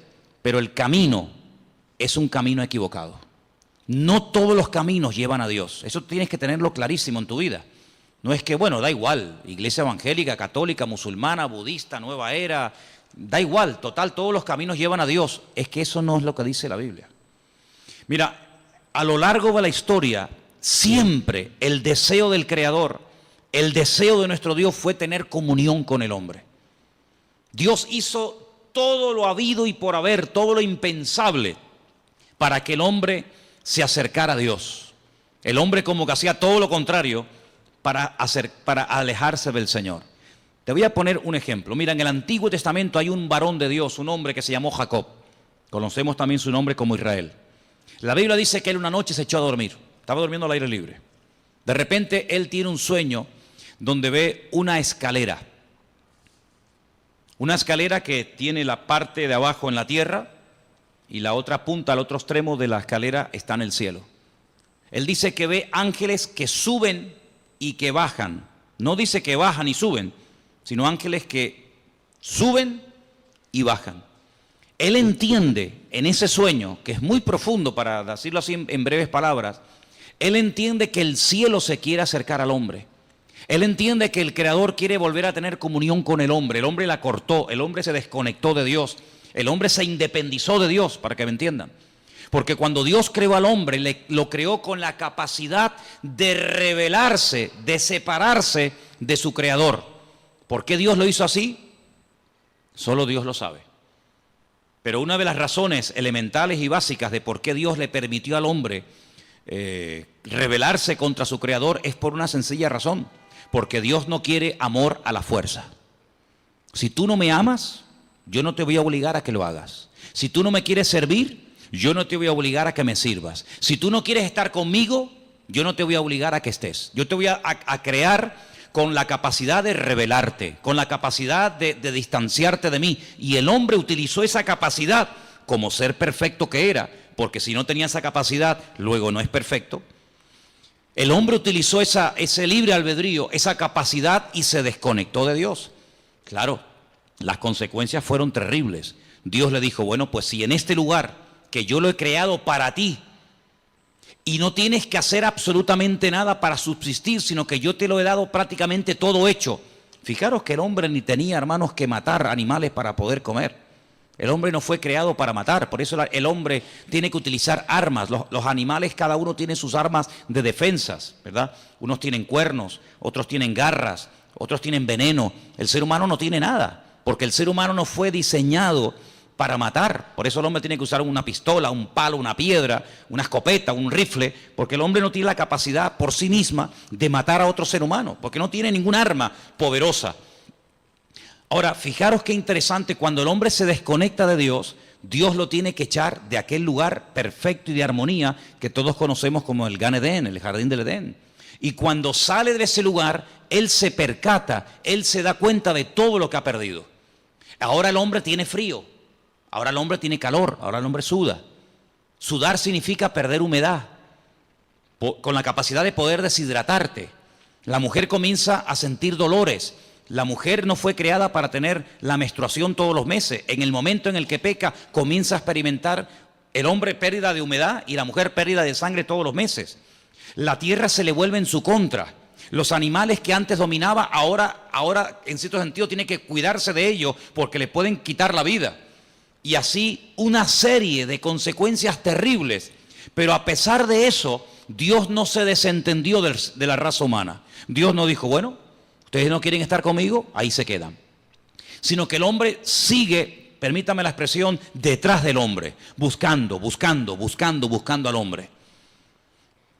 pero el camino es un camino equivocado. No todos los caminos llevan a Dios. Eso tienes que tenerlo clarísimo en tu vida. No es que, bueno, da igual, iglesia evangélica, católica, musulmana, budista, nueva era, da igual, total, todos los caminos llevan a Dios. Es que eso no es lo que dice la Biblia. Mira, a lo largo de la historia, siempre el deseo del Creador, el deseo de nuestro Dios fue tener comunión con el hombre. Dios hizo todo lo habido y por haber, todo lo impensable, para que el hombre se acercara a Dios. El hombre como que hacía todo lo contrario para alejarse del Señor. Te voy a poner un ejemplo. Mira, en el Antiguo Testamento hay un varón de Dios, un hombre que se llamó Jacob. Conocemos también su nombre como Israel. La Biblia dice que él una noche se echó a dormir. Estaba durmiendo al aire libre. De repente él tiene un sueño donde ve una escalera. Una escalera que tiene la parte de abajo en la tierra y la otra punta, al otro extremo de la escalera está en el cielo. Él dice que ve ángeles que suben y que bajan. No dice que bajan y suben, sino ángeles que suben y bajan. Él entiende en ese sueño, que es muy profundo para decirlo así en breves palabras, él entiende que el cielo se quiere acercar al hombre. Él entiende que el Creador quiere volver a tener comunión con el hombre. El hombre la cortó, el hombre se desconectó de Dios, el hombre se independizó de Dios, para que me entiendan. Porque cuando Dios creó al hombre, lo creó con la capacidad de rebelarse, de separarse de su Creador. ¿Por qué Dios lo hizo así? Solo Dios lo sabe. Pero una de las razones elementales y básicas de por qué Dios le permitió al hombre rebelarse contra su Creador es por una sencilla razón. Porque Dios no quiere amor a la fuerza. Si tú no me amas, yo no te voy a obligar a que lo hagas. Si tú no me quieres servir, yo no te voy a obligar a que me sirvas. Si tú no quieres estar conmigo, yo no te voy a obligar a que estés. Yo te voy a crear con la capacidad de rebelarte, con la capacidad de distanciarte de mí. Y el hombre utilizó esa capacidad como ser perfecto que era, porque si no tenía esa capacidad, luego no es perfecto. El hombre utilizó ese libre albedrío, esa capacidad y se desconectó de Dios. Claro, las consecuencias fueron terribles. Dios le dijo, bueno, pues si en este lugar que yo lo he creado para ti y no tienes que hacer absolutamente nada para subsistir, sino que yo te lo he dado prácticamente todo hecho. Fijaros que el hombre ni tenía, hermanos, que matar animales para poder comer. El hombre no fue creado para matar, por eso el hombre tiene que utilizar armas. Los animales, cada uno tiene sus armas de defensas, ¿verdad? Unos tienen cuernos, otros tienen garras, otros tienen veneno. El ser humano no tiene nada, porque el ser humano no fue diseñado para matar. Por eso el hombre tiene que usar una pistola, un palo, una piedra, una escopeta, un rifle, porque el hombre no tiene la capacidad por sí misma de matar a otro ser humano, porque no tiene ningún arma poderosa. Ahora, fijaros qué interesante, cuando el hombre se desconecta de Dios, Dios lo tiene que echar de aquel lugar perfecto y de armonía que todos conocemos como el Gan Edén, el jardín del Edén. Y cuando sale de ese lugar, él se percata, él se da cuenta de todo lo que ha perdido. Ahora el hombre tiene frío, ahora el hombre tiene calor, ahora el hombre suda. Sudar significa perder humedad, con la capacidad de poder deshidratarte. La mujer comienza a sentir dolores. La mujer no fue creada para tener la menstruación todos los meses. En el momento en el que peca, comienza a experimentar el hombre pérdida de humedad y la mujer pérdida de sangre todos los meses. La tierra se le vuelve en su contra. Los animales que antes dominaba, ahora en cierto sentido tiene que cuidarse de ellos porque le pueden quitar la vida. Y así una serie de consecuencias terribles. Pero a pesar de eso, Dios no se desentendió de la raza humana. Dios no dijo, bueno, ustedes no quieren estar conmigo, ahí se quedan. Sino que el hombre sigue, permítame la expresión, detrás del hombre, buscando al hombre.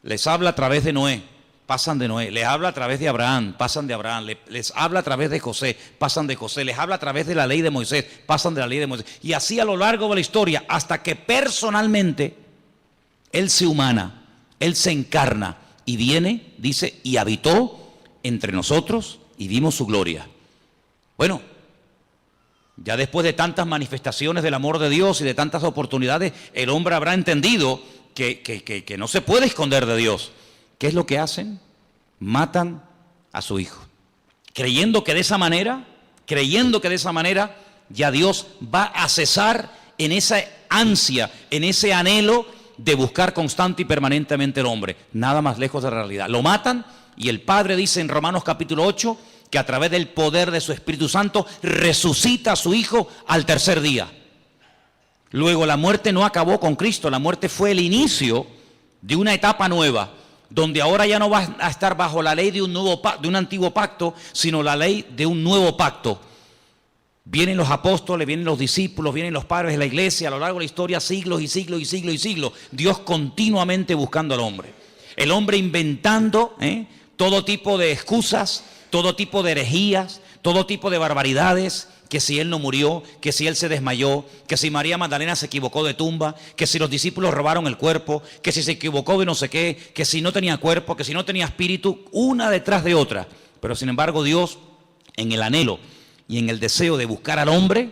Les habla a través de Noé, pasan de Noé. Les habla a través de Abraham, pasan de Abraham. Les habla a través de José, pasan de José. Les habla a través de la ley de Moisés, pasan de la ley de Moisés. Y así a lo largo de la historia, hasta que personalmente Él se humana, Él se encarna y viene, dice, y habitó entre nosotros y vimos su gloria. Bueno, ya después de tantas manifestaciones del amor de Dios y de tantas oportunidades, el hombre habrá entendido que no se puede esconder de Dios. ¿Qué es lo que hacen? Matan a su hijo, creyendo que de esa manera ya Dios va a cesar en esa ansia, en ese anhelo de buscar constante y permanentemente el hombre. Nada más lejos de la realidad. Lo matan y el Padre dice en Romanos capítulo 8 que a través del poder de su Espíritu Santo resucita a su hijo al tercer día. Luego la muerte no acabó con Cristo, la muerte fue el inicio de una etapa nueva, donde ahora ya no va a estar bajo la ley de un antiguo pacto, sino la ley de un nuevo pacto. Vienen los apóstoles, vienen los discípulos, vienen los padres de la iglesia, a lo largo de la historia, siglos y siglos y siglos y siglos, Dios continuamente buscando al hombre. El hombre inventando todo tipo de excusas, todo tipo de herejías, todo tipo de barbaridades, que si él no murió, que si él se desmayó, que si María Magdalena se equivocó de tumba, que si los discípulos robaron el cuerpo, que si se equivocó de no sé qué, que si no tenía cuerpo, que si no tenía espíritu, una detrás de otra. Pero sin embargo Dios, en el anhelo y en el deseo de buscar al hombre,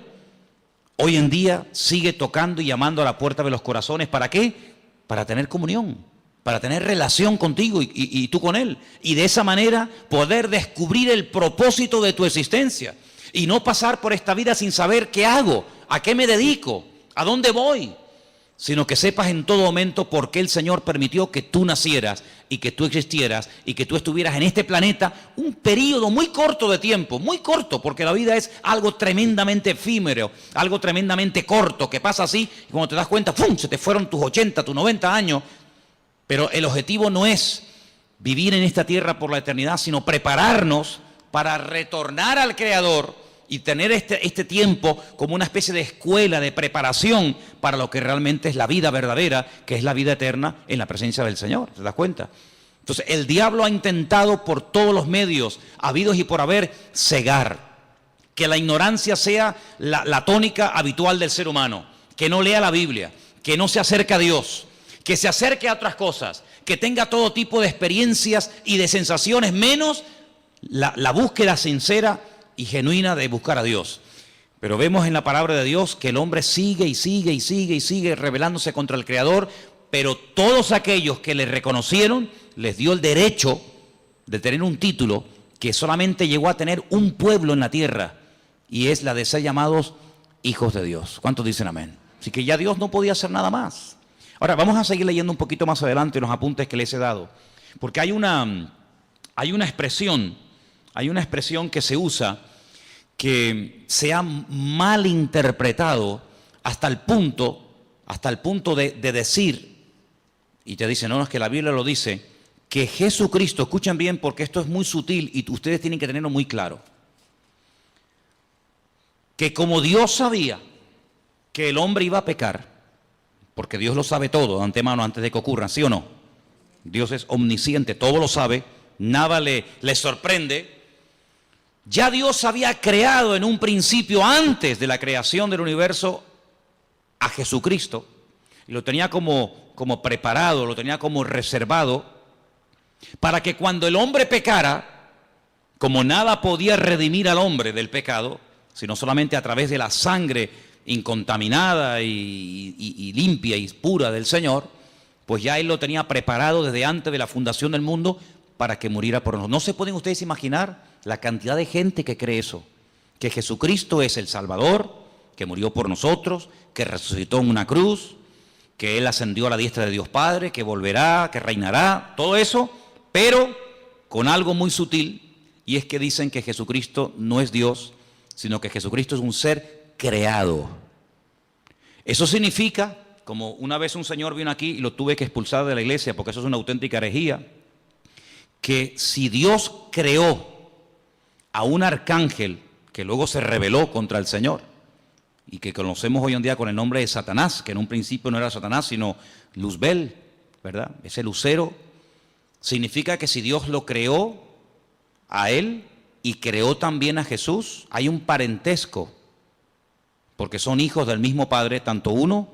hoy en día sigue tocando y llamando a la puerta de los corazones. ¿Para qué? Para tener comunión, para tener relación contigo y tú con Él. Y de esa manera poder descubrir el propósito de tu existencia. Y no pasar por esta vida sin saber qué hago, a qué me dedico, a dónde voy. Sino que sepas en todo momento por qué el Señor permitió que tú nacieras y que tú existieras y que tú estuvieras en este planeta un periodo muy corto de tiempo, muy corto, porque la vida es algo tremendamente efímero, algo tremendamente corto, que pasa así y cuando te das cuenta, ¡fum!, se te fueron tus 80, tus 90 años. Pero el objetivo no es vivir en esta tierra por la eternidad, sino prepararnos para retornar al Creador y tener este tiempo como una especie de escuela de preparación para lo que realmente es la vida verdadera, que es la vida eterna en la presencia del Señor. ¿Te das cuenta? Entonces el diablo ha intentado por todos los medios habidos y por haber cegar, que la ignorancia sea la tónica habitual del ser humano, que no lea la Biblia, que no se acerque a Dios, que se acerque a otras cosas, que tenga todo tipo de experiencias y de sensaciones, menos la búsqueda sincera y genuina de buscar a Dios. Pero vemos en la palabra de Dios que el hombre sigue y sigue y sigue y sigue rebelándose contra el Creador, pero todos aquellos que le reconocieron les dio el derecho de tener un título que solamente llegó a tener un pueblo en la tierra, y es la de ser llamados hijos de Dios. ¿Cuántos dicen amén? Así que ya Dios no podía hacer nada más. Ahora vamos a seguir leyendo un poquito más adelante los apuntes que les he dado, porque hay una expresión que se usa que se ha malinterpretado hasta el punto de decir, y te dicen, no, es que la Biblia lo dice, que Jesucristo, escuchen bien porque esto es muy sutil y ustedes tienen que tenerlo muy claro, que como Dios sabía que el hombre iba a pecar, porque Dios lo sabe todo de antemano antes de que ocurran, ¿sí o no? Dios es omnisciente, todo lo sabe, nada le sorprende. Ya Dios había creado en un principio, antes de la creación del universo, a Jesucristo, y lo tenía como preparado, lo tenía como reservado, para que cuando el hombre pecara, como nada podía redimir al hombre del pecado, sino solamente a través de la sangre incontaminada y limpia y pura del Señor, pues ya Él lo tenía preparado desde antes de la fundación del mundo para que muriera por nosotros. ¿No se pueden ustedes imaginar la cantidad de gente que cree eso, que Jesucristo es el Salvador, que murió por nosotros, que resucitó en una cruz, que Él ascendió a la diestra de Dios Padre, que volverá, que reinará, todo eso, pero con algo muy sutil, y es que dicen que Jesucristo no es Dios, sino que Jesucristo es un ser creado. Eso significa, como una vez un señor vino aquí y lo tuve que expulsar de la iglesia, porque eso es una auténtica herejía, que si Dios creó a un arcángel que luego se rebeló contra el Señor, y que conocemos hoy en día con el nombre de Satanás, que en un principio no era Satanás, sino Luzbel, ¿verdad? Ese lucero, significa que si Dios lo creó a él y creó también a Jesús, hay un parentesco, porque son hijos del mismo Padre, tanto uno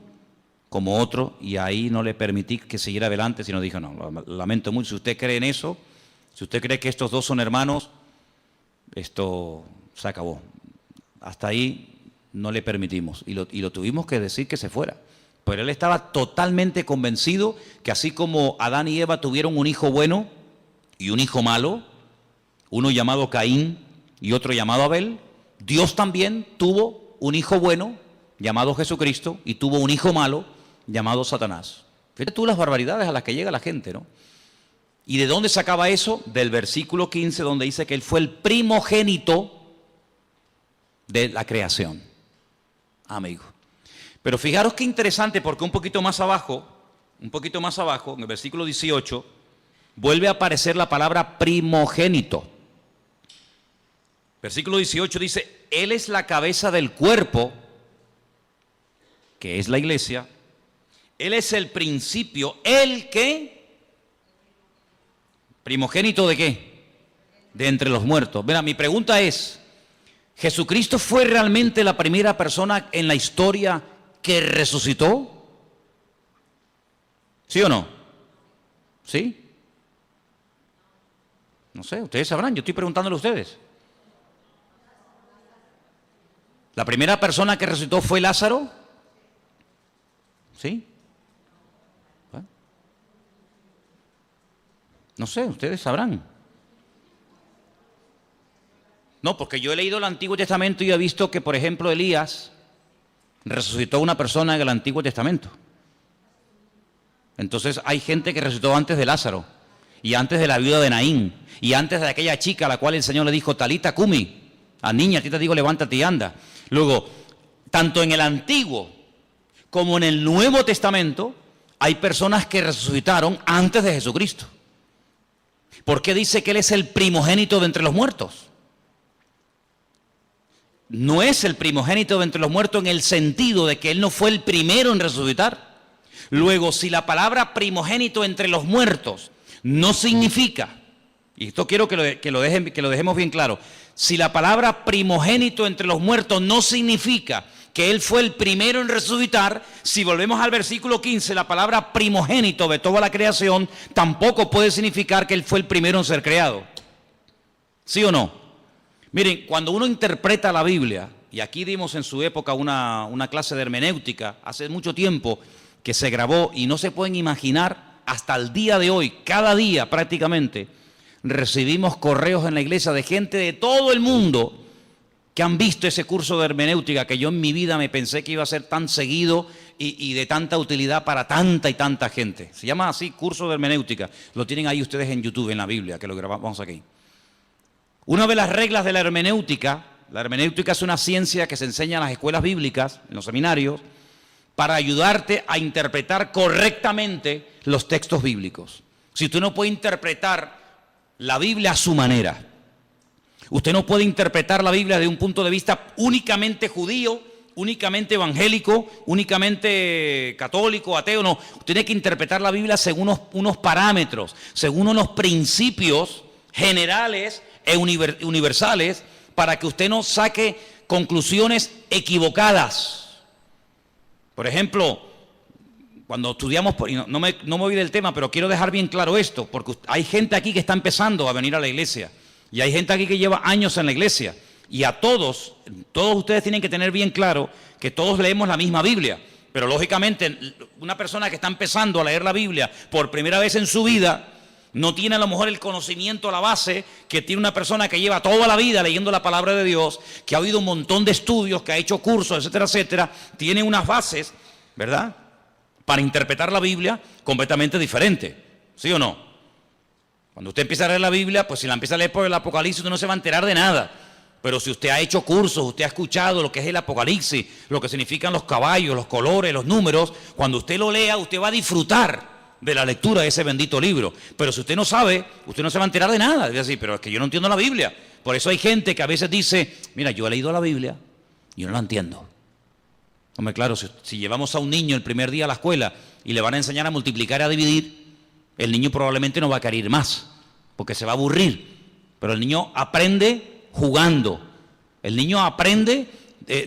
como otro, y ahí no le permití que siguiera adelante, sino dijo, no, lamento mucho, si usted cree en eso, si usted cree que estos dos son hermanos, esto se acabó. Hasta ahí no le permitimos, y lo tuvimos que decir que se fuera. Pero él estaba totalmente convencido que así como Adán y Eva tuvieron un hijo bueno y un hijo malo, uno llamado Caín y otro llamado Abel, Dios también tuvo un hijo bueno llamado Jesucristo y tuvo un hijo malo llamado Satanás. Fíjate tú las barbaridades a las que llega la gente, ¿no? ¿Y de dónde sacaba eso? Del versículo 15, donde dice que él fue el primogénito de la creación. Amigo. Pero fijaros qué interesante, porque un poquito más abajo, en el versículo 18, vuelve a aparecer la palabra primogénito. Versículo 18 dice, Él es la cabeza del cuerpo, que es la iglesia. Él es el principio, ¿el qué? ¿Primogénito de qué? De entre los muertos. Mira, mi pregunta es, ¿Jesucristo fue realmente la primera persona en la historia que resucitó? ¿Sí o no? ¿Sí? No sé, ustedes sabrán, yo estoy preguntándole a ustedes. ¿La primera persona que resucitó fue Lázaro? ¿Sí? ¿Eh? No sé, ustedes sabrán. No, porque yo he leído el Antiguo Testamento y he visto que, por ejemplo, Elías resucitó a una persona en el Antiguo Testamento. Entonces hay gente que resucitó antes de Lázaro, y antes de la viuda de Naín, y antes de aquella chica a la cual el Señor le dijo, Talita Cumi, a niña, a ti te digo, levántate y anda. Luego, tanto en el Antiguo como en el Nuevo Testamento, hay personas que resucitaron antes de Jesucristo. ¿Por qué dice que Él es el primogénito de entre los muertos? No es el primogénito de entre los muertos en el sentido de que Él no fue el primero en resucitar. Luego, si la palabra primogénito entre los muertos no significa, y esto quiero que lo dejemos bien claro, si la palabra primogénito entre los muertos no significa que Él fue el primero en resucitar, si volvemos al versículo 15, la palabra primogénito de toda la creación tampoco puede significar que Él fue el primero en ser creado. ¿Sí o no? Miren, cuando uno interpreta la Biblia, y aquí dimos en su época una clase de hermenéutica, hace mucho tiempo que se grabó y no se pueden imaginar hasta el día de hoy, cada día prácticamente, recibimos correos en la iglesia de gente de todo el mundo que han visto ese curso de hermenéutica que yo en mi vida me pensé que iba a ser tan seguido y de tanta utilidad para tanta y tanta gente. Se llama así, curso de hermenéutica. Lo tienen ahí ustedes en YouTube, en la Biblia, que lo grabamos aquí. Una de las reglas de la hermenéutica es una ciencia que se enseña en las escuelas bíblicas, en los seminarios, para ayudarte a interpretar correctamente los textos bíblicos. Si usted no puede interpretar la Biblia a su manera, usted no puede interpretar la Biblia desde un punto de vista únicamente judío, únicamente evangélico, únicamente católico, ateo, no. Usted tiene que interpretar la Biblia según unos parámetros, según unos principios generales e universales, para que usted no saque conclusiones equivocadas. Por ejemplo, cuando estudiamos, no me voy del tema, pero quiero dejar bien claro esto, porque hay gente aquí que está empezando a venir a la iglesia, y hay gente aquí que lleva años en la iglesia, y a todos ustedes tienen que tener bien claro que todos leemos la misma Biblia, pero lógicamente una persona que está empezando a leer la Biblia por primera vez en su vida, No tiene a lo mejor el conocimiento a la base que tiene una persona que lleva toda la vida leyendo la palabra de Dios, que ha oído un montón de estudios, que ha hecho cursos, etcétera, etcétera. Tiene unas bases, ¿verdad?, para interpretar la Biblia completamente diferente. ¿Sí o no? Cuando usted empieza a leer la Biblia, pues si la empieza a leer por el Apocalipsis, usted no se va a enterar de nada. Pero si usted ha hecho cursos, usted ha escuchado lo que es el Apocalipsis, lo que significan los caballos, los colores, los números, cuando usted lo lea, usted va a disfrutar de la lectura de ese bendito libro. Pero si usted no sabe, usted no se va a enterar de nada. Es decir, pero es que yo no entiendo la Biblia. Por eso hay gente que a veces dice, mira, yo he leído la Biblia y yo no la entiendo. Hombre, claro, si llevamos a un niño el primer día a la escuela y le van a enseñar a multiplicar y a dividir, el niño probablemente no va a querer ir más, porque se va a aburrir. Pero el niño aprende jugando. El niño aprende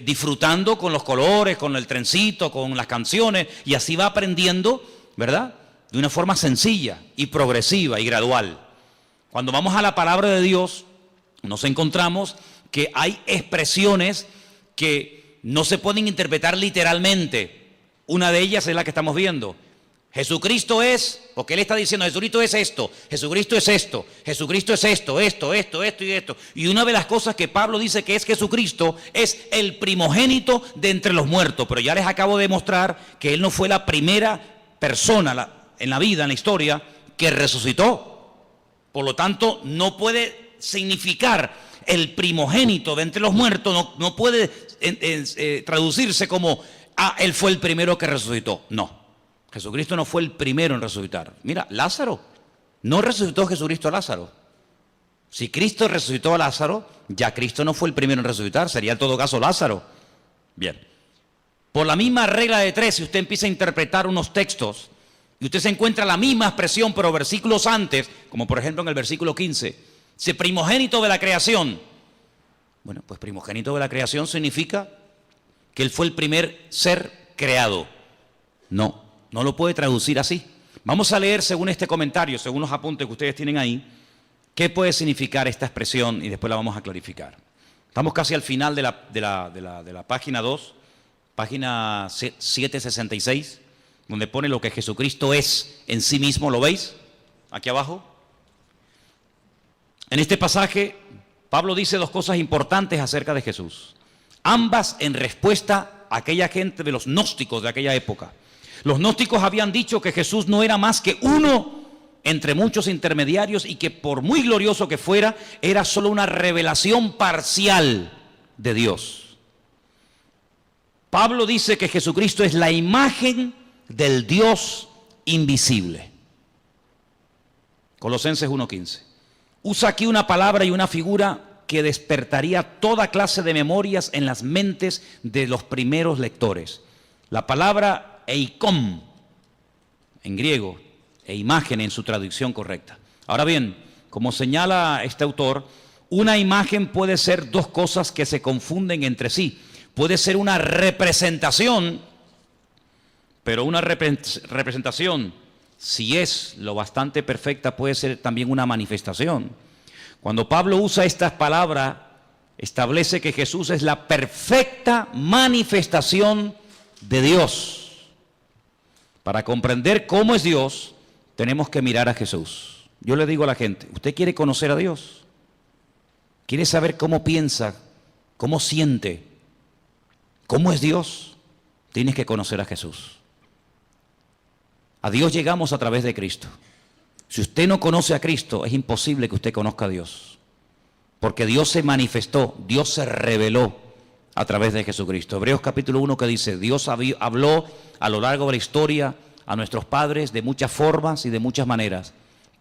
disfrutando con los colores, con el trencito, con las canciones, y así va aprendiendo, ¿verdad?, de una forma sencilla y progresiva y gradual. Cuando vamos a la palabra de Dios, nos encontramos que hay expresiones que no se pueden interpretar literalmente. Una de ellas es la que estamos viendo. Jesucristo es, porque Él está diciendo, Jesucristo es esto, Jesucristo es esto, Jesucristo es esto y esto. Y una de las cosas que Pablo dice que es Jesucristo es el primogénito de entre los muertos. Pero ya les acabo de mostrar que Él no fue la primera persona en la vida, en la historia, que resucitó. Por lo tanto, no puede significar el primogénito de entre los muertos, no puede traducirse como, Él fue el primero que resucitó. No, Jesucristo no fue el primero en resucitar. Mira, Lázaro, no resucitó Jesucristo a Lázaro. Si Cristo resucitó a Lázaro, ya Cristo no fue el primero en resucitar, sería en todo caso Lázaro. Bien, por la misma regla de tres, si usted empieza a interpretar unos textos, y usted se encuentra la misma expresión, pero versículos antes, como por ejemplo en el versículo 15, dice primogénito de la creación. Bueno, pues primogénito de la creación significa que Él fue el primer ser creado. No lo puede traducir así. Vamos a leer según este comentario, según los apuntes que ustedes tienen ahí, qué puede significar esta expresión y después la vamos a clarificar. Estamos casi al final de la página 2, página 766. Donde pone lo que Jesucristo es en sí mismo, ¿lo veis? Aquí abajo. En este pasaje, Pablo dice dos cosas importantes acerca de Jesús. Ambas en respuesta a aquella gente de los gnósticos de aquella época. Los gnósticos habían dicho que Jesús no era más que uno entre muchos intermediarios y que por muy glorioso que fuera, era solo una revelación parcial de Dios. Pablo dice que Jesucristo es la imagen del Dios invisible. Colosenses 1:15. Usa aquí una palabra y una figura que despertaría toda clase de memorias en las mentes de los primeros lectores. La palabra eikon, en griego, e imagen en su traducción correcta. Ahora bien, como señala este autor, una imagen puede ser dos cosas que se confunden entre sí. Puede ser una representación, pero una representación, si es lo bastante perfecta, puede ser también una manifestación. Cuando Pablo usa estas palabras, establece que Jesús es la perfecta manifestación de Dios. Para comprender cómo es Dios, tenemos que mirar a Jesús. Yo le digo a la gente, ¿usted quiere conocer a Dios? ¿Quiere saber cómo piensa, cómo siente, cómo es Dios? Tienes que conocer a Jesús. A Dios llegamos a través de Cristo. Si usted no conoce a Cristo, es imposible que usted conozca a Dios. Porque Dios se manifestó, Dios se reveló a través de Jesucristo. Hebreos capítulo 1 que dice, Dios habló a lo largo de la historia a nuestros padres de muchas formas y de muchas maneras.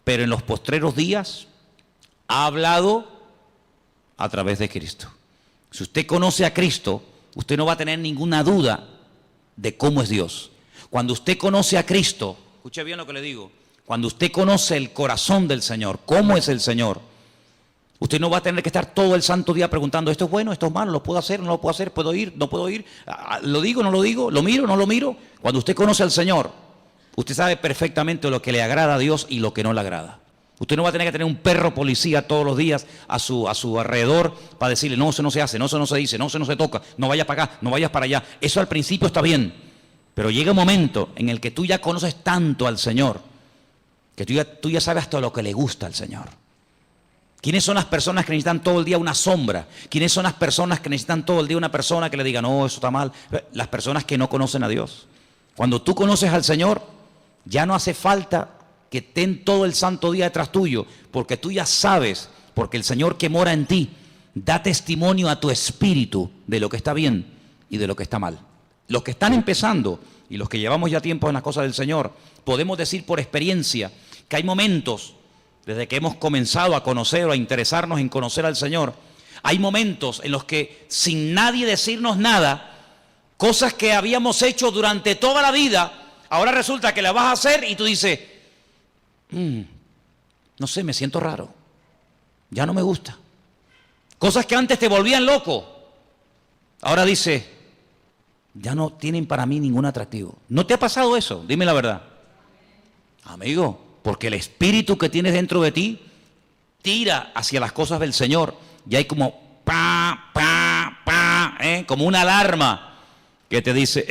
Pero en los postreros días ha hablado a través de Cristo. Si usted conoce a Cristo, usted no va a tener ninguna duda de cómo es Dios. Cuando usted conoce a Cristo, escuche bien lo que le digo, cuando usted conoce el corazón del Señor, cómo es el Señor, usted no va a tener que estar todo el santo día preguntando, esto es bueno, esto es malo, lo puedo hacer, no lo puedo hacer, puedo ir, no puedo ir, lo digo, no lo digo, lo miro, no lo miro. Cuando usted conoce al Señor, usted sabe perfectamente lo que le agrada a Dios y lo que no le agrada. Usted no va a tener que tener un perro policía todos los días a su alrededor para decirle, no, eso no se hace, no, eso no se dice, no, eso no se toca, no vayas para acá, no vayas para allá. Eso al principio está bien. Pero llega un momento en el que tú ya conoces tanto al Señor que tú ya sabes hasta lo que le gusta al Señor. ¿Quiénes son las personas que necesitan todo el día una sombra? ¿Quiénes son las personas que necesitan todo el día una persona que le diga, no, eso está mal? Las personas que no conocen a Dios. Cuando tú conoces al Señor, ya no hace falta que estén todo el santo día detrás tuyo, porque tú ya sabes, porque el Señor que mora en ti da testimonio a tu espíritu de lo que está bien y de lo que está mal. Los que están empezando y los que llevamos ya tiempo en las cosas del Señor, podemos decir por experiencia que hay momentos, desde que hemos comenzado a conocer o a interesarnos en conocer al Señor, hay momentos en los que sin nadie decirnos nada, cosas que habíamos hecho durante toda la vida, ahora resulta que las vas a hacer y tú dices, no sé, me siento raro, ya no me gusta. Cosas que antes te volvían loco, ahora dices, ya no tienen para mí ningún atractivo. ¿No te ha pasado eso? Dime la verdad. Amigo, porque el espíritu que tienes dentro de ti tira hacia las cosas del Señor y hay como como una alarma que te dice,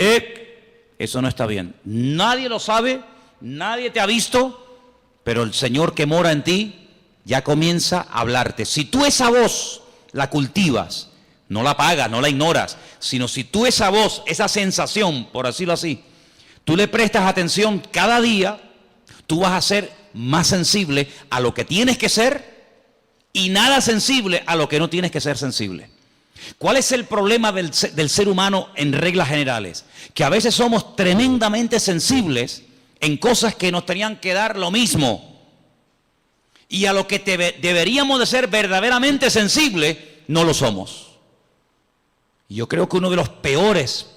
eso no está bien. Nadie lo sabe, nadie te ha visto, pero el Señor que mora en ti ya comienza a hablarte. Si tú esa voz la cultivas, no la apagas, no la ignoras, sino si tú esa voz, esa sensación, por decirlo así, tú le prestas atención cada día, tú vas a ser más sensible a lo que tienes que ser y nada sensible a lo que no tienes que ser sensible. ¿Cuál es el problema del ser humano en reglas generales? Que a veces somos tremendamente sensibles en cosas que nos tenían que dar lo mismo. Y a lo que deberíamos de ser verdaderamente sensibles, no lo somos. Y yo creo que uno de los peores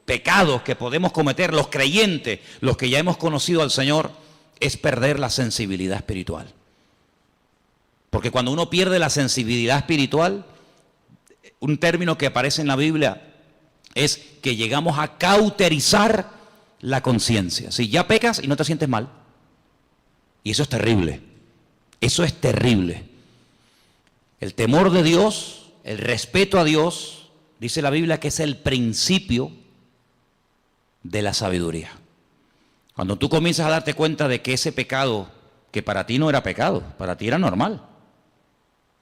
pecados que podemos cometer los creyentes, los que ya hemos conocido al Señor, es perder la sensibilidad espiritual. Porque cuando uno pierde la sensibilidad espiritual, un término que aparece en la Biblia es que llegamos a cauterizar la conciencia. Si ya pecas y no te sientes mal. Y eso es terrible. Eso es terrible. El temor de Dios, el respeto a Dios, dice la Biblia que es el principio de la sabiduría. Cuando tú comienzas a darte cuenta de que ese pecado, que para ti no era pecado, para ti era normal,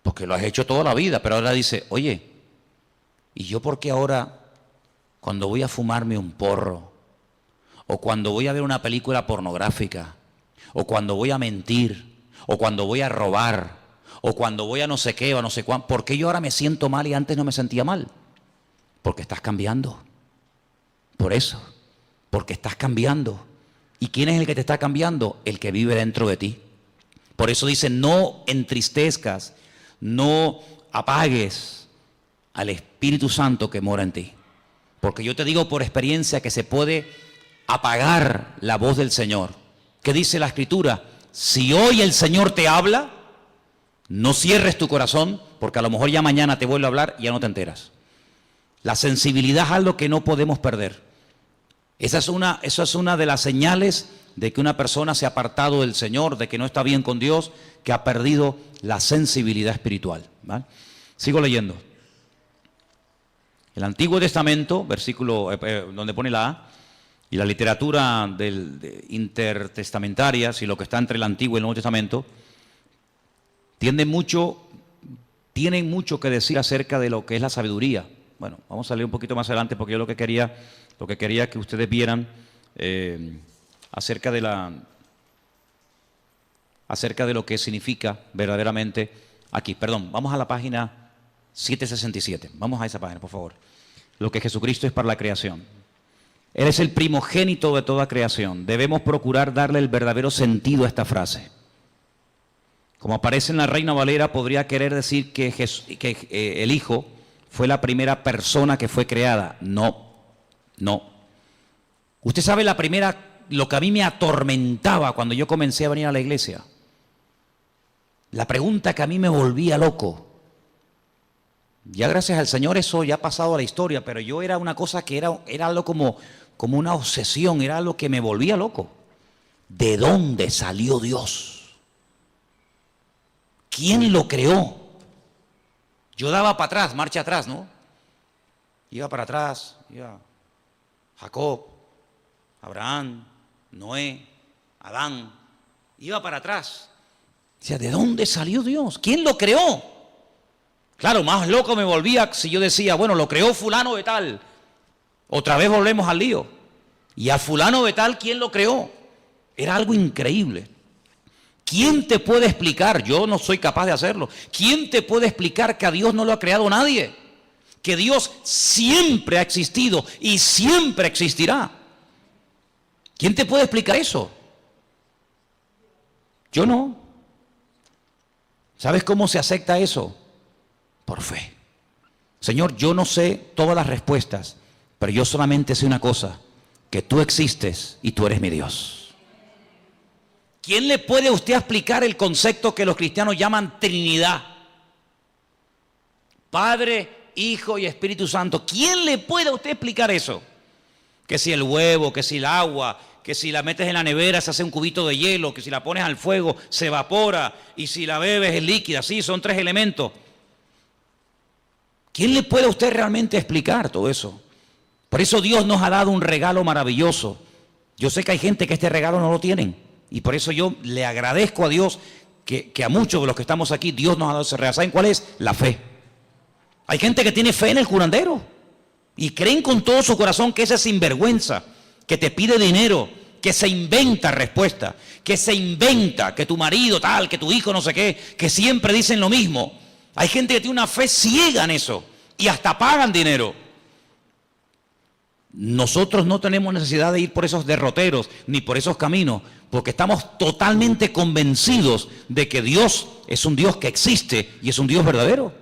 porque lo has hecho toda la vida, pero ahora dice, oye, ¿y yo por qué ahora, cuando voy a fumarme un porro, o cuando voy a ver una película pornográfica, o cuando voy a mentir, o cuando voy a robar, o cuando voy a no sé qué, o no sé cuánto, ¿por qué yo ahora me siento mal y antes no me sentía mal? Porque estás cambiando. Por eso, porque estás cambiando. ¿Y quién es el que te está cambiando? El que vive dentro de ti. Por eso dice, no entristezcas, no apagues al Espíritu Santo que mora en ti. Porque yo te digo por experiencia que se puede apagar la voz del Señor. ¿Qué dice la Escritura? Si hoy el Señor te habla, no cierres tu corazón, porque a lo mejor ya mañana te vuelve a hablar y ya no te enteras. La sensibilidad es algo que no podemos perder. Esa es una de las señales de que una persona se ha apartado del Señor, de que no está bien con Dios, que ha perdido la sensibilidad espiritual. ¿Vale? Sigo leyendo. El Antiguo Testamento, versículo donde pone la A, y la literatura intertestamentaria, si lo que está entre el Antiguo y el Nuevo Testamento, tienen mucho que decir acerca de lo que es la sabiduría. Bueno, vamos a leer un poquito más adelante porque yo lo que quería que ustedes vieran acerca de lo que significa verdaderamente aquí. Perdón, vamos a la página 767. Vamos a esa página, por favor. Lo que Jesucristo es para la creación. Él es el primogénito de toda creación. Debemos procurar darle el verdadero sentido a esta frase. Como aparece en la Reina Valera, podría querer decir que el Hijo fue la primera persona que fue creada. No. Usted sabe lo que a mí me atormentaba cuando yo comencé a venir a la iglesia. La pregunta que a mí me volvía loco. Ya gracias al Señor eso ya ha pasado a la historia, pero yo era una cosa que era algo como una obsesión, era algo que me volvía loco. ¿De dónde salió Dios? ¿Quién lo creó? Yo daba para atrás, marcha atrás, ¿no? Iba para atrás, iba Jacob, Abraham, Noé, Adán, Iba para atrás. Decía, ¿de dónde salió Dios? ¿Quién lo creó? Claro, más loco me volvía si yo decía, bueno, lo creó fulano de tal. Otra vez volvemos al lío. Y a fulano de tal, ¿quién lo creó? Era algo increíble. ¿Quién te puede explicar? Yo no soy capaz de hacerlo. ¿Quién te puede explicar que a Dios no lo ha creado nadie? Que Dios siempre ha existido y siempre existirá. ¿Quién te puede explicar eso? Yo no. ¿Sabes cómo se acepta eso? Por fe. Señor, yo no sé todas las respuestas, pero yo solamente sé una cosa, que tú existes y tú eres mi Dios. ¿Quién le puede a usted explicar el concepto que los cristianos llaman Trinidad? Padre, Hijo y Espíritu Santo. ¿Quién le puede a usted explicar eso? Que si el huevo, que si el agua, que si la metes en la nevera se hace un cubito de hielo, que si la pones al fuego se evapora y si la bebes es líquida. Sí, son 3 elementos. ¿Quién le puede a usted realmente explicar todo eso? Por eso Dios nos ha dado un regalo maravilloso. Yo sé que hay gente que este regalo no lo tienen. Y por eso yo le agradezco a Dios que a muchos de los que estamos aquí, Dios nos ha dado ese regalo. ¿Saben cuál es? La fe. Hay gente que tiene fe en el curandero y creen con todo su corazón que ese sinvergüenza, que te pide dinero, que se inventa respuesta, que se inventa que tu marido tal, que tu hijo no sé qué, que siempre dicen lo mismo. Hay gente que tiene una fe ciega en eso y hasta pagan dinero. Nosotros no tenemos necesidad de ir por esos derroteros ni por esos caminos, porque estamos totalmente convencidos de que Dios es un Dios que existe y es un Dios verdadero.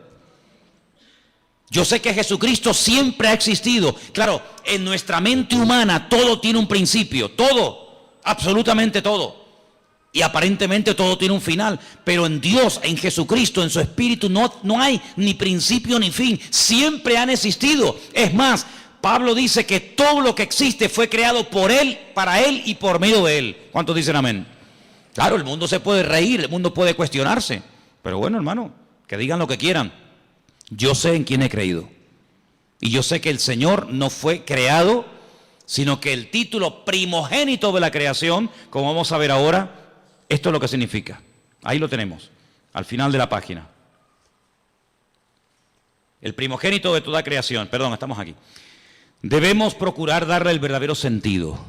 Yo sé que Jesucristo siempre ha existido. Claro, en nuestra mente humana todo tiene un principio, todo, absolutamente todo. Y aparentemente todo tiene un final, pero en Dios, en Jesucristo, en su Espíritu no hay ni principio ni fin. Siempre han existido. Es más, Pablo dice que todo lo que existe fue creado por Él, para Él y por medio de Él. ¿Cuántos dicen amén? Claro, el mundo se puede reír, el mundo puede cuestionarse. Pero bueno, hermano, que digan lo que quieran. Yo sé en quién he creído. Y yo sé que el Señor no fue creado, sino que el título primogénito de la creación, como vamos a ver ahora, esto es lo que significa. Ahí lo tenemos, al final de la página. El primogénito de toda creación. Perdón, estamos aquí. Debemos procurar darle el verdadero sentido.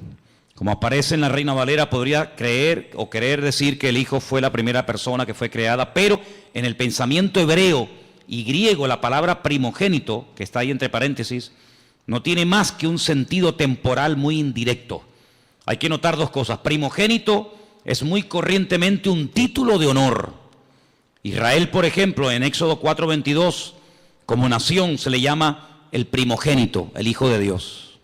Como aparece en la Reina Valera, podría creer o querer decir que el Hijo fue la primera persona que fue creada, pero en el pensamiento hebreo y griego, la palabra primogénito, que está ahí entre paréntesis, no tiene más que un sentido temporal muy indirecto. Hay que notar 2 cosas. Primogénito es muy corrientemente un título de honor. Israel, por ejemplo, en Éxodo 4:22, como nación se le llama el primogénito, el Hijo de Dios.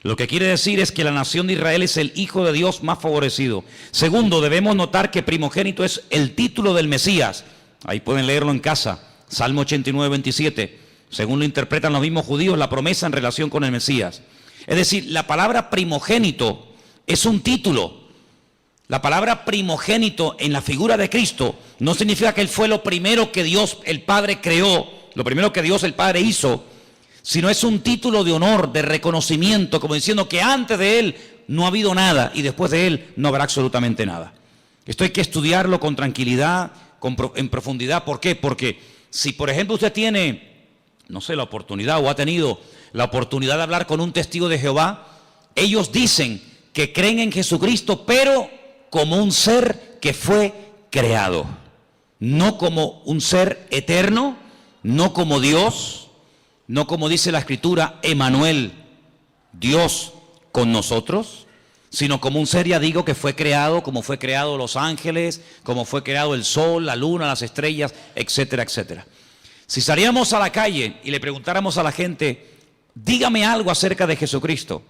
Lo que quiere decir es que la nación de Israel es el Hijo de Dios más favorecido. Segundo, debemos notar que primogénito es el título del Mesías. Ahí pueden leerlo en casa, Salmo 89:27. Según lo interpretan los mismos judíos, la promesa en relación con el Mesías. Es decir, la palabra primogénito es un título. La palabra primogénito en la figura de Cristo no significa que Él fue lo primero que Dios el Padre creó, lo primero que Dios el Padre hizo, sino es un título de honor, de reconocimiento, como diciendo que antes de Él no ha habido nada y después de Él no habrá absolutamente nada. Esto hay que estudiarlo con tranquilidad, en profundidad. ¿Por qué? Porque si, por ejemplo, usted tiene, no sé, la oportunidad o ha tenido la oportunidad de hablar con un testigo de Jehová, ellos dicen que creen en Jesucristo, pero como un ser que fue creado, no como un ser eterno, no como Dios, no como dice la Escritura, Emmanuel, Dios con nosotros, sino como un ser, ya digo, que fue creado, como fue creado los ángeles, como fue creado el sol, la luna, las estrellas, etcétera, etcétera. Si saliéramos a la calle y le preguntáramos a la gente, dígame algo acerca de Jesucristo,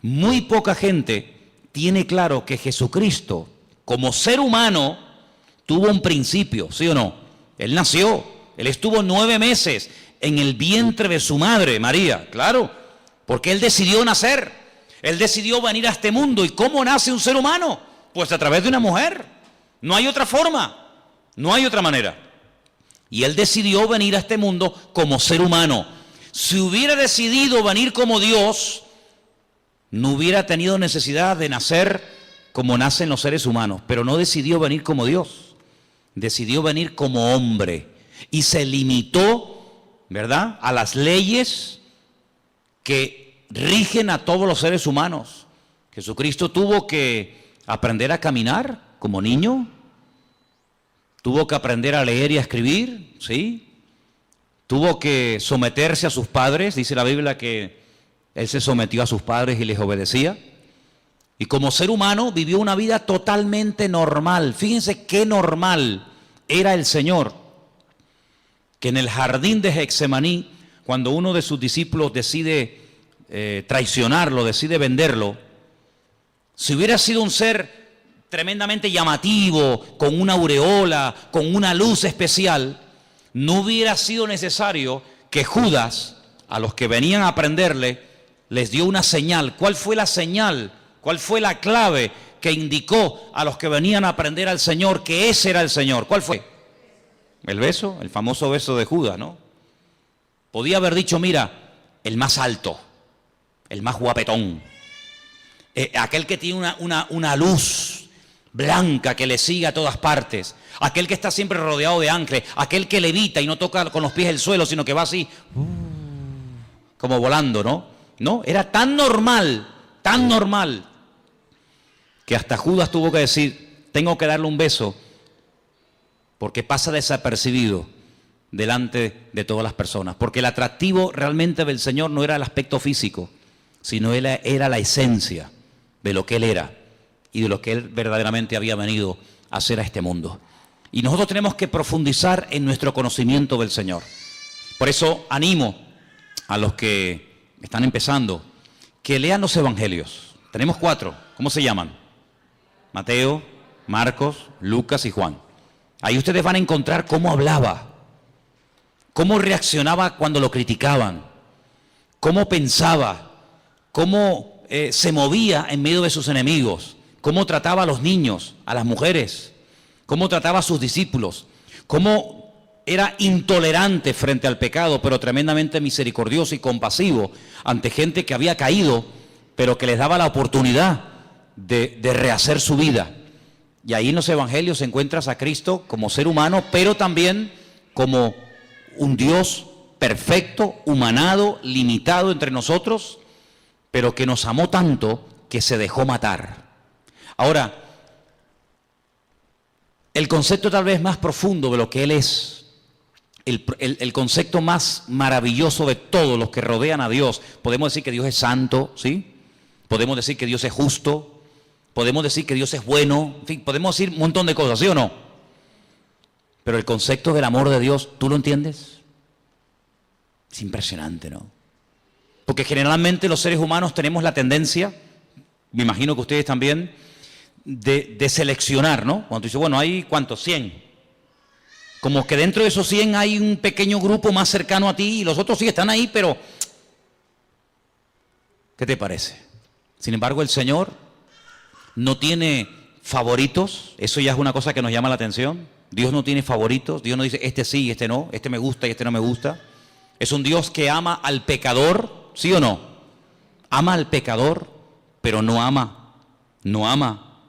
muy poca gente tiene claro que Jesucristo, como ser humano, tuvo un principio, ¿sí o no? Él nació, Él estuvo 9 meses en el vientre de su madre, María, claro, porque Él decidió nacer, Él decidió venir a este mundo. ¿Y cómo nace un ser humano? Pues a través de una mujer, no hay otra forma, no hay otra manera. Y Él decidió venir a este mundo como ser humano. Si hubiera decidido venir como Dios, no hubiera tenido necesidad de nacer como nacen los seres humanos, pero no decidió venir como Dios, decidió venir como hombre y se limitó, ¿verdad?, a las leyes que rigen a todos los seres humanos. Jesucristo tuvo que aprender a caminar como niño, tuvo que aprender a leer y a escribir, ¿sí? Tuvo que someterse a sus padres, dice la Biblia que Él se sometió a sus padres y les obedecía. Y como ser humano vivió una vida totalmente normal. Fíjense qué normal era el Señor, que en el jardín de Getsemaní, cuando uno de sus discípulos decide traicionarlo, decide venderlo, si hubiera sido un ser tremendamente llamativo, con una aureola, con una luz especial, no hubiera sido necesario que Judas, a los que venían a prenderle, les dio una señal. ¿Cuál fue la señal? ¿Cuál fue la clave que indicó a los que venían a prender al Señor que ese era el Señor? ¿Cuál fue? El beso, el famoso beso de Judas, ¿no? Podía haber dicho, mira, el más alto, el más guapetón, aquel que tiene una luz blanca que le sigue a todas partes, aquel que está siempre rodeado de ángeles, aquel que levita y no toca con los pies el suelo, sino que va así, como volando, ¿no? No, era tan normal, que hasta Judas tuvo que decir, tengo que darle un beso, porque pasa desapercibido delante de todas las personas. Porque el atractivo realmente del Señor no era el aspecto físico, sino era la esencia de lo que Él era y de lo que Él verdaderamente había venido a hacer a este mundo. Y nosotros tenemos que profundizar en nuestro conocimiento del Señor. Por eso animo a los que están empezando que lean los evangelios. Tenemos 4. ¿Cómo se llaman? Mateo, Marcos, Lucas y Juan. Ahí ustedes van a encontrar cómo hablaba, cómo reaccionaba cuando lo criticaban, cómo pensaba, cómo se movía en medio de sus enemigos, cómo trataba a los niños, a las mujeres, cómo trataba a sus discípulos, cómo era intolerante frente al pecado, pero tremendamente misericordioso y compasivo ante gente que había caído, pero que les daba la oportunidad de rehacer su vida. Y ahí en los evangelios encuentras a Cristo como ser humano, pero también como un Dios perfecto, humanado, limitado entre nosotros, pero que nos amó tanto que se dejó matar. Ahora, el concepto tal vez más profundo de lo que Él es, el concepto más maravilloso de todos los que rodean a Dios, podemos decir que Dios es santo, ¿sí? Podemos decir que Dios es justo, podemos decir que Dios es bueno, en fin, podemos decir un montón de cosas, ¿sí o no? Pero el concepto del amor de Dios, ¿tú lo entiendes? Es impresionante, ¿no? Porque generalmente los seres humanos tenemos la tendencia, me imagino que ustedes también, de seleccionar, ¿no? Cuando tú dices, bueno, hay ¿cuántos? 100. Como que dentro de esos 100 hay un pequeño grupo más cercano a ti y los otros sí están ahí, pero ¿qué te parece? Sin embargo, el Señor no tiene favoritos. Eso ya es una cosa que nos llama la atención. Dios no tiene favoritos. Dios no dice, este sí, este no, este me gusta y este no me gusta. Es un Dios que ama al pecador, ¿sí o no? Ama al pecador, pero no ama,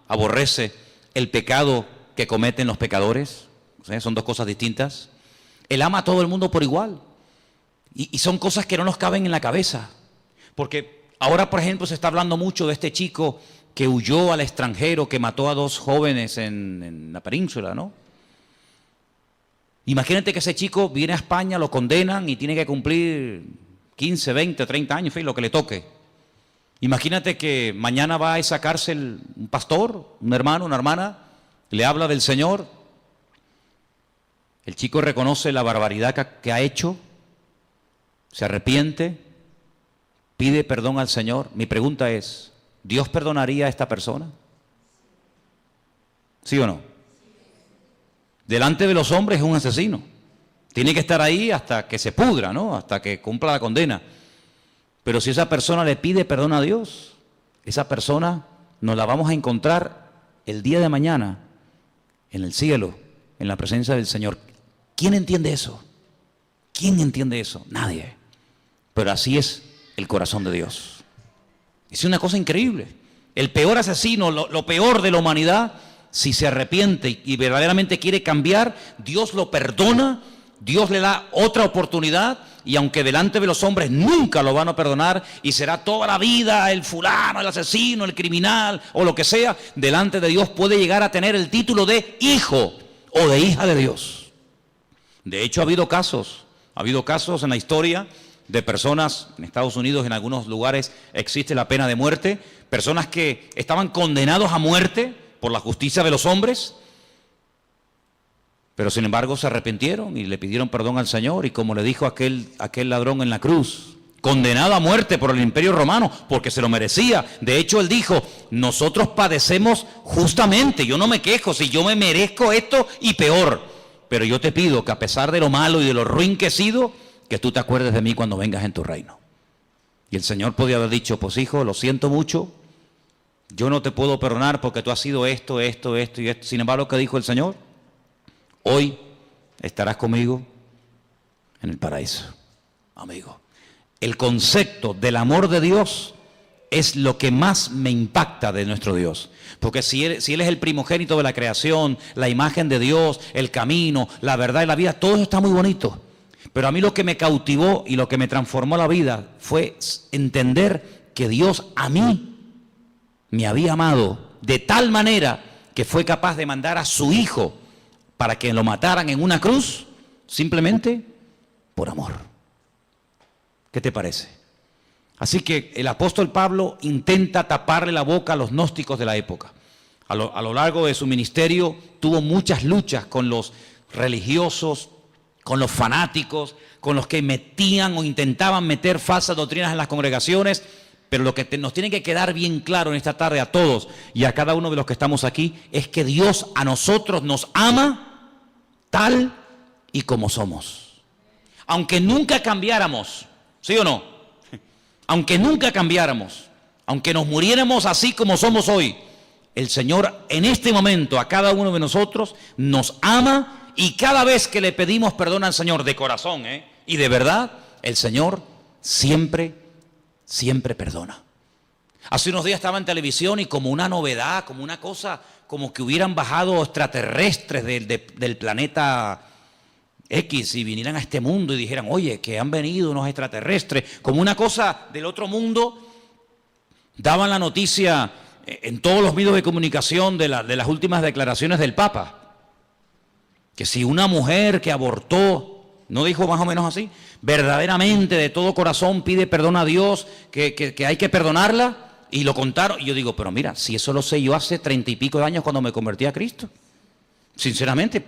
aborrece el pecado que cometen los pecadores. O sea, son dos cosas distintas. Él ama a todo el mundo por igual. Y son cosas que no nos caben en la cabeza. Porque ahora, por ejemplo, se está hablando mucho de este chico que huyó al extranjero, que mató a 2 jóvenes en la península, ¿no? Imagínate que ese chico viene a España, lo condenan y tiene que cumplir 15, 20, 30 años, en fin, lo que le toque. Imagínate que mañana va a esa cárcel un pastor, un hermano, una hermana, le habla del Señor. El chico reconoce la barbaridad que ha hecho, se arrepiente, pide perdón al Señor. Mi pregunta es, ¿Dios perdonaría a esta persona? ¿Sí o no? Delante de los hombres es un asesino. Tiene que estar ahí hasta que se pudra, ¿no? Hasta que cumpla la condena. Pero si esa persona le pide perdón a Dios, esa persona nos la vamos a encontrar el día de mañana en el cielo, en la presencia del Señor. ¿Quién entiende eso? ¿Quién entiende eso? Nadie. Pero así es el corazón de Dios. Es una cosa increíble. el peor asesino, lo peor de la humanidad, si se arrepiente y verdaderamente quiere cambiar, Dios lo perdona, Dios le da otra oportunidad, y aunque delante de los hombres nunca lo van a perdonar y será toda la vida el fulano, el asesino, el criminal o lo que sea, delante de Dios puede llegar a tener el título de hijo o de hija de Dios. De hecho, ha habido casos en la historia de personas, en Estados Unidos, en algunos lugares existe la pena de muerte, personas que estaban condenados a muerte por la justicia de los hombres, pero sin embargo se arrepintieron y le pidieron perdón al Señor, y como le dijo aquel ladrón en la cruz, condenado a muerte por el Imperio Romano, porque se lo merecía. De hecho, él dijo, nosotros padecemos justamente, yo no me quejo, si yo me merezco esto y peor, pero yo te pido que a pesar de lo malo y de lo ruin que he sido, que tú te acuerdes de mí cuando vengas en tu reino. Y el Señor podía haber dicho, pues hijo, lo siento mucho, yo no te puedo perdonar porque tú has sido esto y esto. Sin embargo, ¿qué dijo el Señor? Hoy estarás conmigo en el paraíso, amigo. El concepto del amor de Dios es lo que más me impacta de nuestro Dios. Porque si Él es el primogénito de la creación, la imagen de Dios, el camino, la verdad y la vida, todo eso está muy bonito. Pero a mí lo que me cautivó y lo que me transformó la vida fue entender que Dios a mí me había amado de tal manera que fue capaz de mandar a su Hijo para que lo mataran en una cruz, simplemente por amor. ¿Qué te parece? Así que el apóstol Pablo intenta taparle la boca a los gnósticos de la época. A lo largo de su ministerio tuvo muchas luchas con los religiosos, con los fanáticos, con los que metían o intentaban meter falsas doctrinas en las congregaciones. Pero lo que nos tiene que quedar bien claro en esta tarde a todos y a cada uno de los que estamos aquí es que Dios a nosotros nos ama tal y como somos. Aunque nunca cambiáramos, ¿sí o no? Aunque nunca cambiáramos, aunque nos muriéramos así como somos hoy, el Señor en este momento a cada uno de nosotros nos ama, y cada vez que le pedimos perdón al Señor de corazón y de verdad, el Señor siempre perdona. Hace unos días estaba en televisión y como una novedad, como una cosa, como que hubieran bajado extraterrestres del planeta X y vinieran a este mundo y dijeran, oye, que han venido unos extraterrestres, como una cosa del otro mundo. Daban la noticia en todos los medios de comunicación de las últimas declaraciones del Papa, que si una mujer que abortó, ¿no dijo más o menos así? Verdaderamente de todo corazón pide perdón a Dios, que hay que perdonarla, y lo contaron. Y yo digo, pero mira, si eso lo sé yo hace 30 y pico de años cuando me convertí a Cristo. Sinceramente,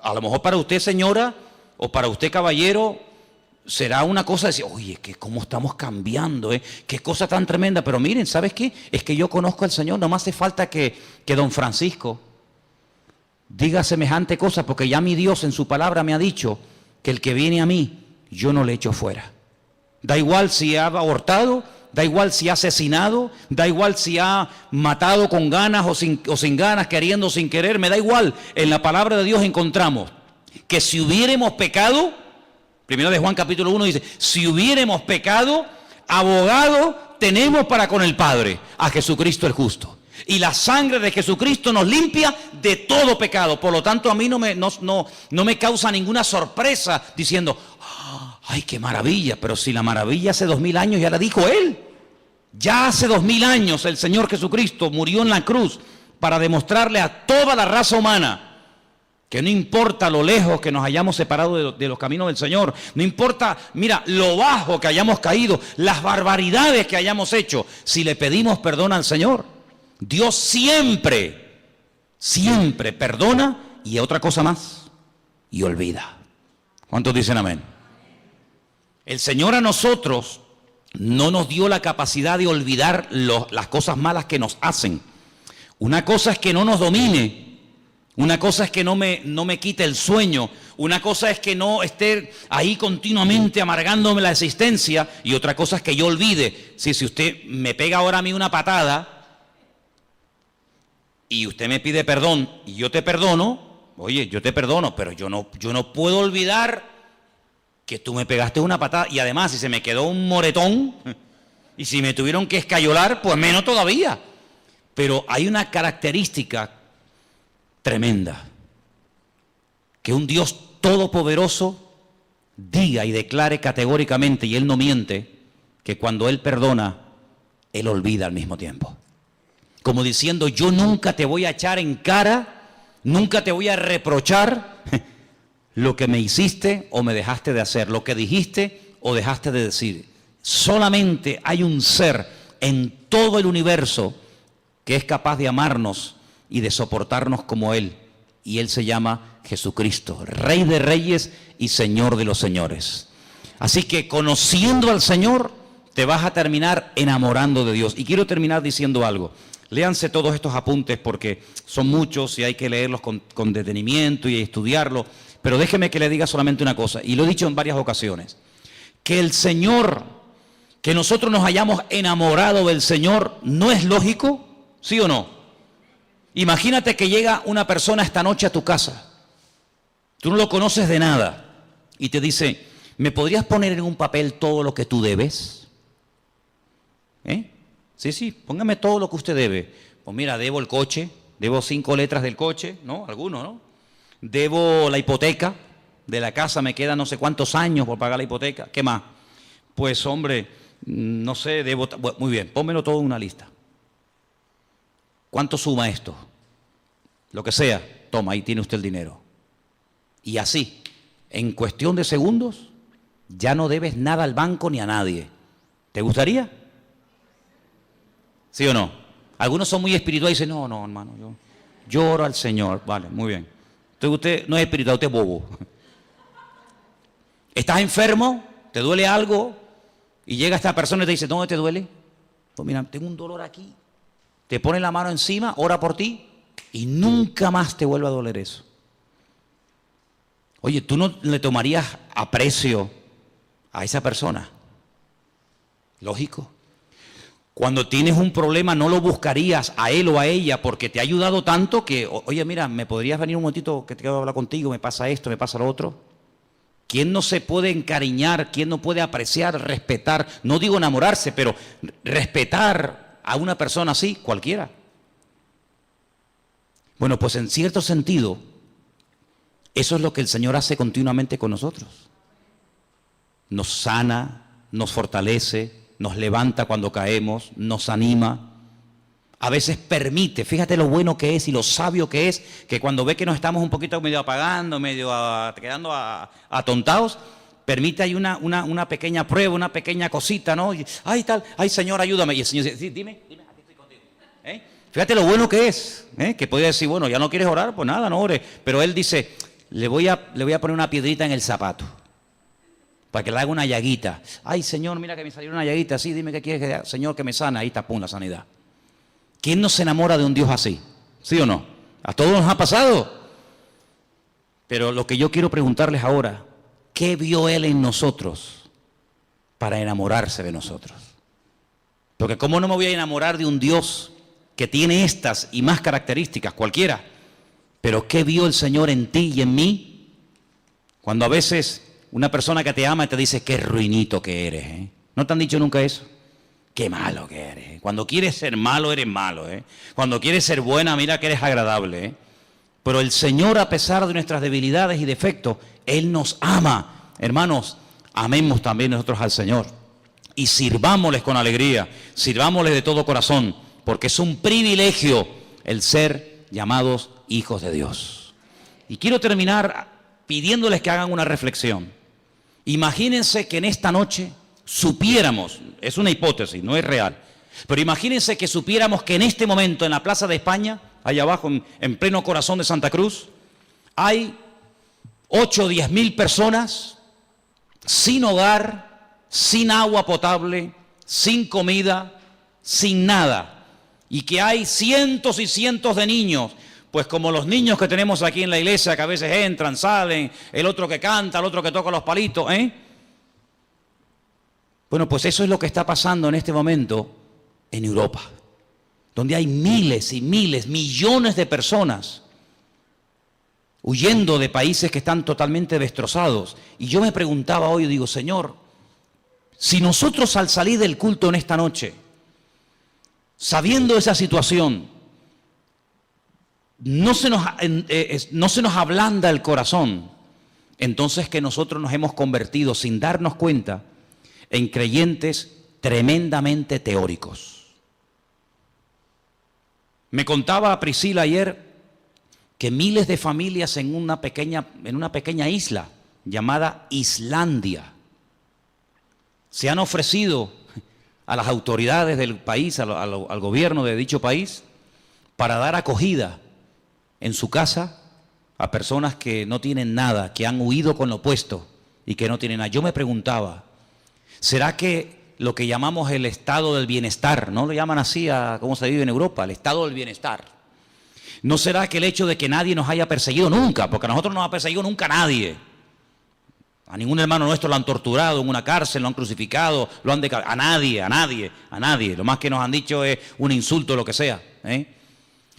a lo mejor para usted, señora, o para usted, caballero, será una cosa de decir, oye, que cómo estamos cambiando, qué cosa tan tremenda. Pero miren, ¿sabes qué? Es que yo conozco al Señor, no me hace falta que don Francisco diga semejante cosa, porque ya mi Dios en su palabra me ha dicho que el que viene a mí, yo no le echo fuera. Da igual si ha abortado, da igual si ha asesinado, da igual si ha matado con ganas o sin ganas, queriendo o sin querer, me da igual. En la palabra de Dios encontramos que si hubiéramos pecado, primero de Juan capítulo 1 dice, si hubiéramos pecado, abogado tenemos para con el Padre, a Jesucristo el justo. Y la sangre de Jesucristo nos limpia de todo pecado. Por lo tanto, a mí no me causa ninguna sorpresa diciendo, ¡ay, qué maravilla! Pero si la maravilla hace 2000 años ya la dijo Él. Ya hace 2000 años el Señor Jesucristo murió en la cruz para demostrarle a toda la raza humana que no importa lo lejos que nos hayamos separado de los caminos del Señor, no importa, mira, lo bajo que hayamos caído, las barbaridades que hayamos hecho, si le pedimos perdón al Señor, Dios siempre perdona, y otra cosa más, y olvida. ¿Cuántos dicen amén? El Señor a nosotros no nos dio la capacidad de olvidar las cosas malas que nos hacen. Una cosa es que no nos domine, una cosa es que no me quite el sueño, una cosa es que no esté ahí continuamente amargándome la existencia, y otra cosa es que yo olvide. Si usted me pega ahora a mí una patada y usted me pide perdón y yo te perdono, oye, yo te perdono, pero yo no puedo olvidar que tú me pegaste una patada, y además si se me quedó un moretón y si me tuvieron que escayolar, pues menos todavía. Pero hay una característica tremenda, que un Dios todopoderoso diga y declare categóricamente, y Él no miente, que cuando Él perdona, Él olvida al mismo tiempo. Como diciendo, yo nunca te voy a echar en cara, nunca te voy a reprochar lo que me hiciste o me dejaste de hacer, lo que dijiste o dejaste de decir. Solamente hay un ser en todo el universo que es capaz de amarnos y de soportarnos como Él. Y Él se llama Jesucristo, Rey de Reyes y Señor de los Señores. Así que conociendo al Señor, te vas a terminar enamorando de Dios. Y quiero terminar diciendo algo. Léanse todos estos apuntes porque son muchos y hay que leerlos con detenimiento y estudiarlos. Pero déjeme que le diga solamente una cosa, y lo he dicho en varias ocasiones. Que el Señor, que nosotros nos hayamos enamorado del Señor, ¿no es lógico? ¿Sí o no? Imagínate que llega una persona esta noche a tu casa. Tú no lo conoces de nada. Y te dice, ¿me podrías poner en un papel todo lo que tú debes? Sí, póngame todo lo que usted debe. Pues mira, debo el coche, debo 5 letras del coche, ¿no? Alguno, ¿no? Debo la hipoteca de la casa, me quedan no sé cuántos años por pagar la hipoteca. ¿Qué más? Pues hombre, no sé, debo... Bueno, muy bien, pónmelo todo en una lista. ¿Cuánto suma esto? Lo que sea, toma, ahí tiene usted el dinero. Y así, en cuestión de segundos, ya no debes nada al banco ni a nadie. ¿Te gustaría? ¿Sí o no? Algunos son muy espirituales y dicen, no, hermano, yo oro al Señor. Vale, muy bien. Entonces usted no es espiritual, usted es bobo. ¿Estás enfermo? ¿Te duele algo? Y llega esta persona y te dice, ¿dónde te duele? Pues mira, tengo un dolor aquí. Te pone la mano encima, ora por ti y nunca más te vuelve a doler eso. Oye, ¿tú no le tomarías aprecio a esa persona? Lógico. Cuando tienes un problema no lo buscarías a él o a ella porque te ha ayudado tanto que, oye, mira, ¿me podrías venir un momentito que te quiero hablar contigo? Me pasa esto, me pasa lo otro. ¿Quién no se puede encariñar? ¿Quién no puede apreciar, respetar? No digo enamorarse, pero respetar a una persona así, cualquiera. Bueno, pues en cierto sentido, eso es lo que el Señor hace continuamente con nosotros. Nos sana, nos fortalece, nos levanta cuando caemos, nos anima. A veces permite, fíjate lo bueno que es y lo sabio que es, que cuando ve que nos estamos un poquito medio apagando, medio quedando atontados, permite ahí una pequeña prueba, una pequeña cosita, ¿no? Y, ay, tal, ay, Señor, ayúdame. Y el Señor dice, sí, dime, aquí estoy contigo. Fíjate lo bueno que es, que podría decir, bueno, ya no quieres orar, pues nada, no ores. Pero Él dice, le voy a poner una piedrita en el zapato, para que le haga una llaguita. Ay, Señor, mira que me salió una llaguita, sí, dime qué quieres que haga. Señor, que me sana, ahí está, pum, la sanidad. ¿Quién no se enamora de un Dios así? ¿Sí o no? A todos nos ha pasado. Pero lo que yo quiero preguntarles ahora, ¿qué vio Él en nosotros para enamorarse de nosotros? Porque ¿cómo no me voy a enamorar de un Dios que tiene estas y más características, cualquiera? Pero ¿qué vio el Señor en ti y en mí? Cuando a veces una persona que te ama te dice, qué ruinito que eres, ¿eh? ¿No te han dicho nunca eso? Qué malo que eres. Cuando quieres ser malo, eres malo, ¿eh? Cuando quieres ser buena, mira que eres agradable, ¿eh? Pero el Señor, a pesar de nuestras debilidades y defectos, Él nos ama. Hermanos, amemos también nosotros al Señor. Y sirvámosles con alegría, sirvámosles de todo corazón, porque es un privilegio el ser llamados hijos de Dios. Y quiero terminar pidiéndoles que hagan una reflexión. Imagínense que en esta noche supiéramos, es una hipótesis, no es real, pero imagínense que supiéramos que en este momento en la Plaza de España, allá abajo en pleno corazón de Santa Cruz, hay 8 o 10 mil personas sin hogar, sin agua potable, sin comida, sin nada, y que hay cientos y cientos de niños, pues como los niños que tenemos aquí en la iglesia, que a veces entran, salen, el otro que canta, el otro que toca los palitos, Bueno, pues eso es lo que está pasando en este momento en Europa, donde hay miles y miles, millones de personas huyendo de países que están totalmente destrozados. Y yo me preguntaba hoy, digo, Señor, si nosotros al salir del culto en esta noche sabiendo esa situación, no se nos ablanda el corazón, entonces que nosotros nos hemos convertido sin darnos cuenta en creyentes tremendamente teóricos. Me contaba Priscila ayer que miles de familias en una pequeña isla llamada Islandia se han ofrecido a las autoridades del país, al gobierno de dicho país, para dar acogida en su casa a personas que no tienen nada, que han huido con lo opuesto y que no tienen nada. Yo me preguntaba, ¿será que lo que llamamos el estado del bienestar, no lo llaman así a cómo se vive en Europa, el estado del bienestar? ¿No será que el hecho de que nadie nos haya perseguido nunca, porque a nosotros no nos ha perseguido nunca nadie? A ningún hermano nuestro lo han torturado en una cárcel, lo han crucificado, lo han decapitado. A nadie. Lo más que nos han dicho es un insulto o lo que sea, ¿eh?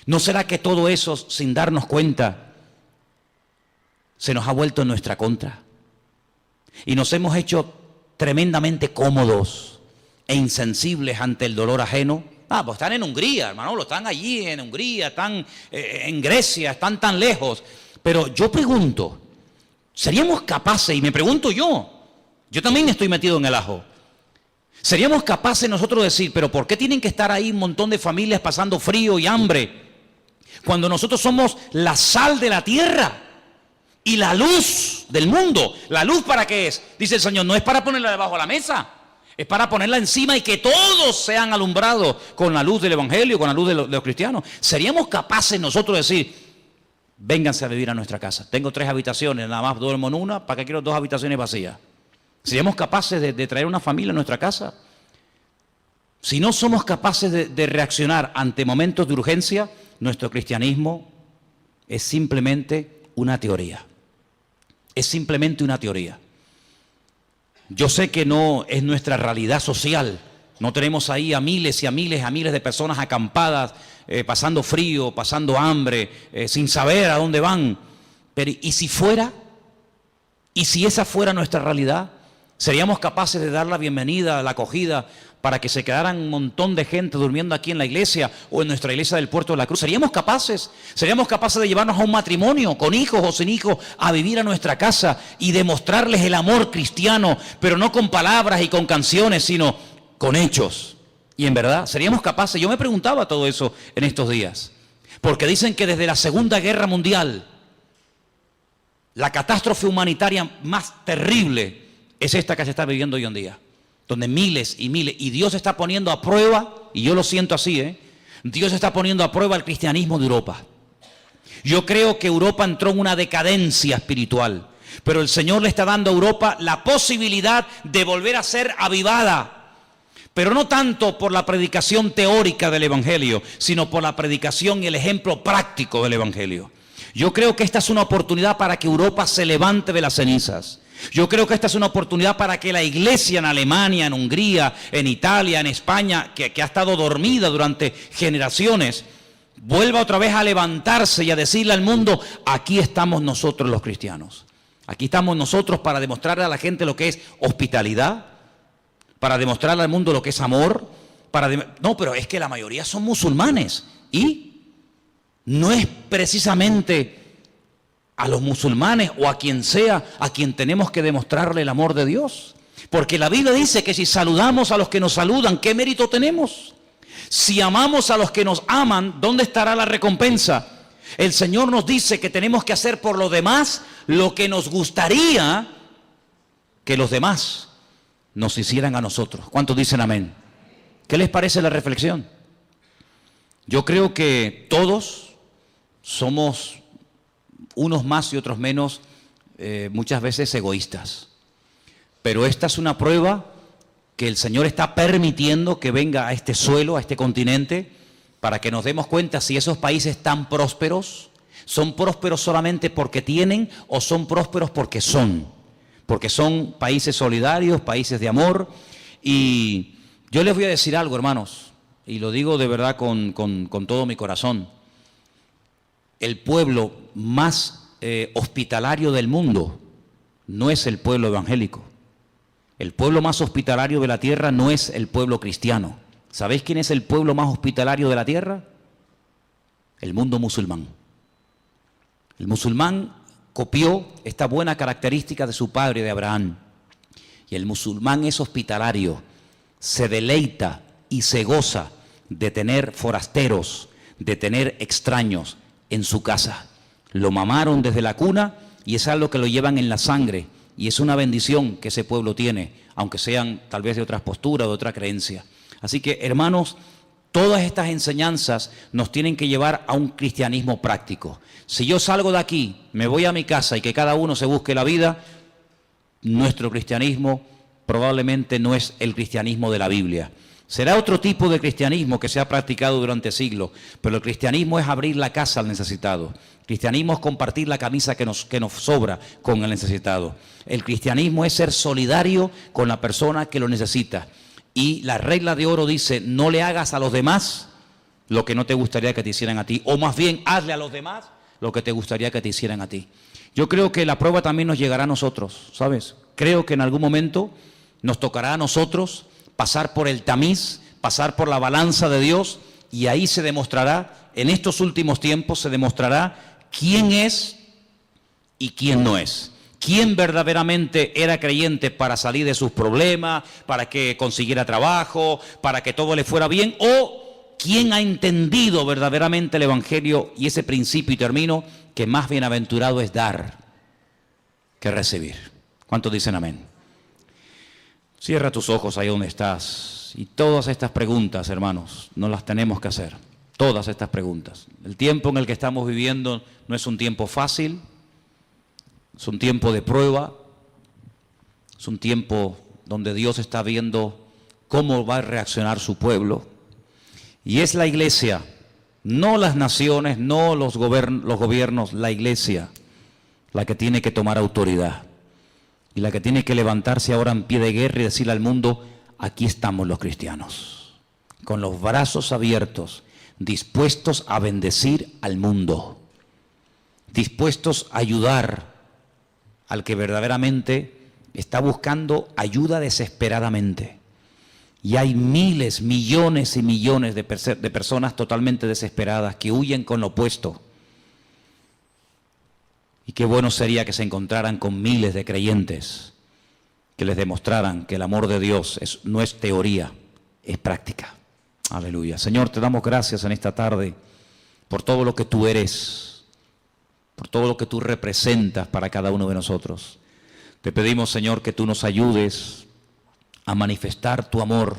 ¿No será que todo eso, sin darnos cuenta, se nos ha vuelto en nuestra contra? Y nos hemos hecho tremendamente cómodos e insensibles ante el dolor ajeno. Pues están en Hungría, hermano, están allí en Hungría, están en Grecia, están tan lejos. Pero yo pregunto, ¿seríamos capaces, y me pregunto yo también estoy metido en el ajo, ¿seríamos capaces nosotros de decir, pero por qué tienen que estar ahí un montón de familias pasando frío y hambre, cuando nosotros somos la sal de la tierra y la luz del mundo? ¿La luz para qué es? Dice el Señor, no es para ponerla debajo de la mesa, es para ponerla encima y que todos sean alumbrados con la luz del Evangelio, con la luz de los cristianos. ¿Seríamos capaces nosotros de decir, vénganse a vivir a nuestra casa? Tengo 3 habitaciones, nada más duermo en una, ¿para qué quiero 2 habitaciones vacías? ¿Seríamos capaces de traer una familia a nuestra casa? Si no somos capaces de reaccionar ante momentos de urgencia, nuestro cristianismo es simplemente una teoría. Es simplemente una teoría. Yo sé que no es nuestra realidad social. No tenemos ahí a miles y a miles de personas acampadas, pasando frío, pasando hambre, sin saber a dónde van. Pero ¿y si fuera? ¿Y si esa fuera nuestra realidad? ¿Seríamos capaces de dar la bienvenida, la acogida, para que se quedaran un montón de gente durmiendo aquí en la iglesia o en nuestra iglesia del Puerto de la Cruz? ¿Seríamos capaces? ¿Seríamos capaces de llevarnos a un matrimonio, con hijos o sin hijos, a vivir a nuestra casa y demostrarles el amor cristiano, pero no con palabras y con canciones, sino con hechos? Y en verdad, ¿seríamos capaces? Yo me preguntaba todo eso en estos días, porque dicen que desde la Segunda Guerra Mundial, la catástrofe humanitaria más terrible es esta que se está viviendo hoy en día, donde miles y miles, y Dios está poniendo a prueba, y yo lo siento así, Dios está poniendo a prueba el cristianismo de Europa. Yo creo que Europa entró en una decadencia espiritual, pero el Señor le está dando a Europa la posibilidad de volver a ser avivada, pero no tanto por la predicación teórica del Evangelio, sino por la predicación y el ejemplo práctico del Evangelio. Yo creo que esta es una oportunidad para que Europa se levante de las cenizas. Yo creo que esta es una oportunidad para que la iglesia en Alemania, en Hungría, en Italia, en España, que ha estado dormida durante generaciones, vuelva otra vez a levantarse y a decirle al mundo, aquí estamos nosotros los cristianos. Aquí estamos nosotros para demostrarle a la gente lo que es hospitalidad, para demostrarle al mundo lo que es amor. No, pero es que la mayoría son musulmanes y no es precisamente a los musulmanes o a quien sea a quien tenemos que demostrarle el amor de Dios. Porque la Biblia dice que si saludamos a los que nos saludan, ¿qué mérito tenemos? Si amamos a los que nos aman, ¿dónde estará la recompensa? El Señor nos dice que tenemos que hacer por los demás lo que nos gustaría que los demás nos hicieran a nosotros. ¿Cuántos dicen amén? ¿Qué les parece la reflexión? Yo creo que todos somos, unos más y otros menos, muchas veces egoístas. Pero esta es una prueba que el Señor está permitiendo que venga a este suelo, a este continente, para que nos demos cuenta si esos países tan prósperos son prósperos solamente porque tienen o son prósperos porque son países solidarios, países de amor. Y yo les voy a decir algo, hermanos, y lo digo de verdad con todo mi corazón. El pueblo más hospitalario del mundo no es el pueblo evangélico. El pueblo más hospitalario de la tierra no es el pueblo cristiano, ¿Sabéis quién es el pueblo más hospitalario de la tierra? El mundo musulmán. El musulmán copió esta buena característica de su padre, de Abraham. Y el musulmán es hospitalario, se deleita y se goza de tener forasteros, de tener extraños en su casa. Lo mamaron desde la cuna y es algo que lo llevan en la sangre. Y es una bendición que ese pueblo tiene, aunque sean tal vez de otras posturas, de otra creencia. Así que, hermanos, todas estas enseñanzas nos tienen que llevar a un cristianismo práctico. Si yo salgo de aquí, me voy a mi casa y que cada uno se busque la vida, nuestro cristianismo probablemente no es el cristianismo de la Biblia. Será otro tipo de cristianismo que se ha practicado durante siglos, pero el cristianismo es abrir la casa al necesitado. El cristianismo es compartir la camisa que nos sobra con el necesitado. El cristianismo es ser solidario con la persona que lo necesita. Y la regla de oro dice, no le hagas a los demás lo que no te gustaría que te hicieran a ti, o más bien, hazle a los demás lo que te gustaría que te hicieran a ti. Yo creo que la prueba también nos llegará a nosotros, ¿sabes? Creo que en algún momento nos tocará a nosotros pasar por el tamiz, pasar por la balanza de Dios, y ahí se demostrará, en estos últimos tiempos se demostrará quién es y quién no es. ¿Quién verdaderamente era creyente para salir de sus problemas, para que consiguiera trabajo, para que todo le fuera bien? ¿O quién ha entendido verdaderamente el Evangelio y ese principio, y termino, que más bienaventurado es dar que recibir? ¿Cuántos dicen amén? Cierra tus ojos ahí donde estás. Y todas estas preguntas, hermanos, nos las tenemos que hacer. Todas estas preguntas. El tiempo en el que estamos viviendo no es un tiempo fácil. Es un tiempo de prueba, es un tiempo donde Dios está viendo cómo va a reaccionar su pueblo. Y es la iglesia, no las naciones, no los gobiernos, la iglesia, la que tiene que tomar autoridad. Y la que tiene que levantarse ahora en pie de guerra y decirle al mundo, aquí estamos los cristianos, con los brazos abiertos, dispuestos a bendecir al mundo, dispuestos a ayudar al que verdaderamente está buscando ayuda desesperadamente. Y hay miles, millones y millones de personas totalmente desesperadas que huyen con lo opuesto. Y qué bueno sería que se encontraran con miles de creyentes que les demostraran que el amor de Dios no es teoría, es práctica. Aleluya. Señor, te damos gracias en esta tarde por todo lo que tú eres, por todo lo que tú representas para cada uno de nosotros. Te pedimos, Señor, que tú nos ayudes a manifestar tu amor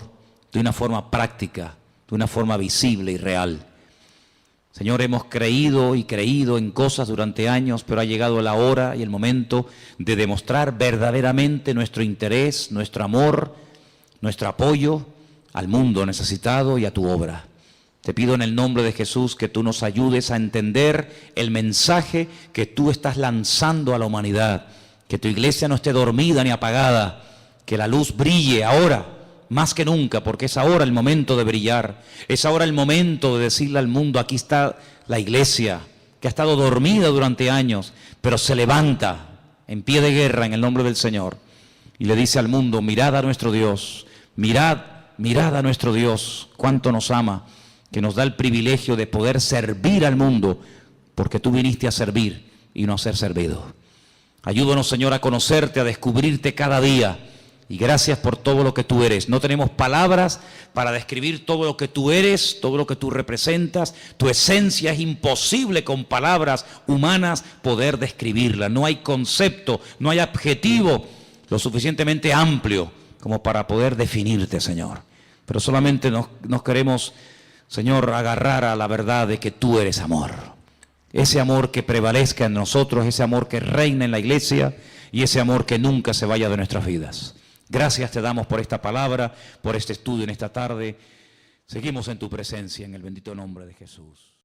de una forma práctica, de una forma visible y real. Señor, hemos creído y creído en cosas durante años, pero ha llegado la hora y el momento de demostrar verdaderamente nuestro interés, nuestro amor, nuestro apoyo al mundo necesitado y a tu obra. Te pido en el nombre de Jesús que tú nos ayudes a entender el mensaje que tú estás lanzando a la humanidad, que tu iglesia no esté dormida ni apagada, que la luz brille ahora, más que nunca, porque es ahora el momento de brillar, es ahora el momento de decirle al mundo, aquí está la iglesia, que ha estado dormida durante años, pero se levanta en pie de guerra en el nombre del Señor, y le dice al mundo, mirad a nuestro Dios, mirad a nuestro Dios, cuánto nos ama, que nos da el privilegio de poder servir al mundo, porque tú viniste a servir y no a ser servido. Ayúdanos, Señor, a conocerte, a descubrirte cada día, y gracias por todo lo que tú eres. No tenemos palabras para describir todo lo que tú eres, todo lo que tú representas. Tu esencia es imposible con palabras humanas poder describirla. No hay concepto, no hay adjetivo lo suficientemente amplio como para poder definirte, Señor. Pero solamente nos queremos, Señor, agarrar a la verdad de que tú eres amor. Ese amor que prevalezca en nosotros, ese amor que reina en la iglesia y ese amor que nunca se vaya de nuestras vidas. Gracias te damos por esta palabra, por este estudio en esta tarde. Seguimos en tu presencia en el bendito nombre de Jesús.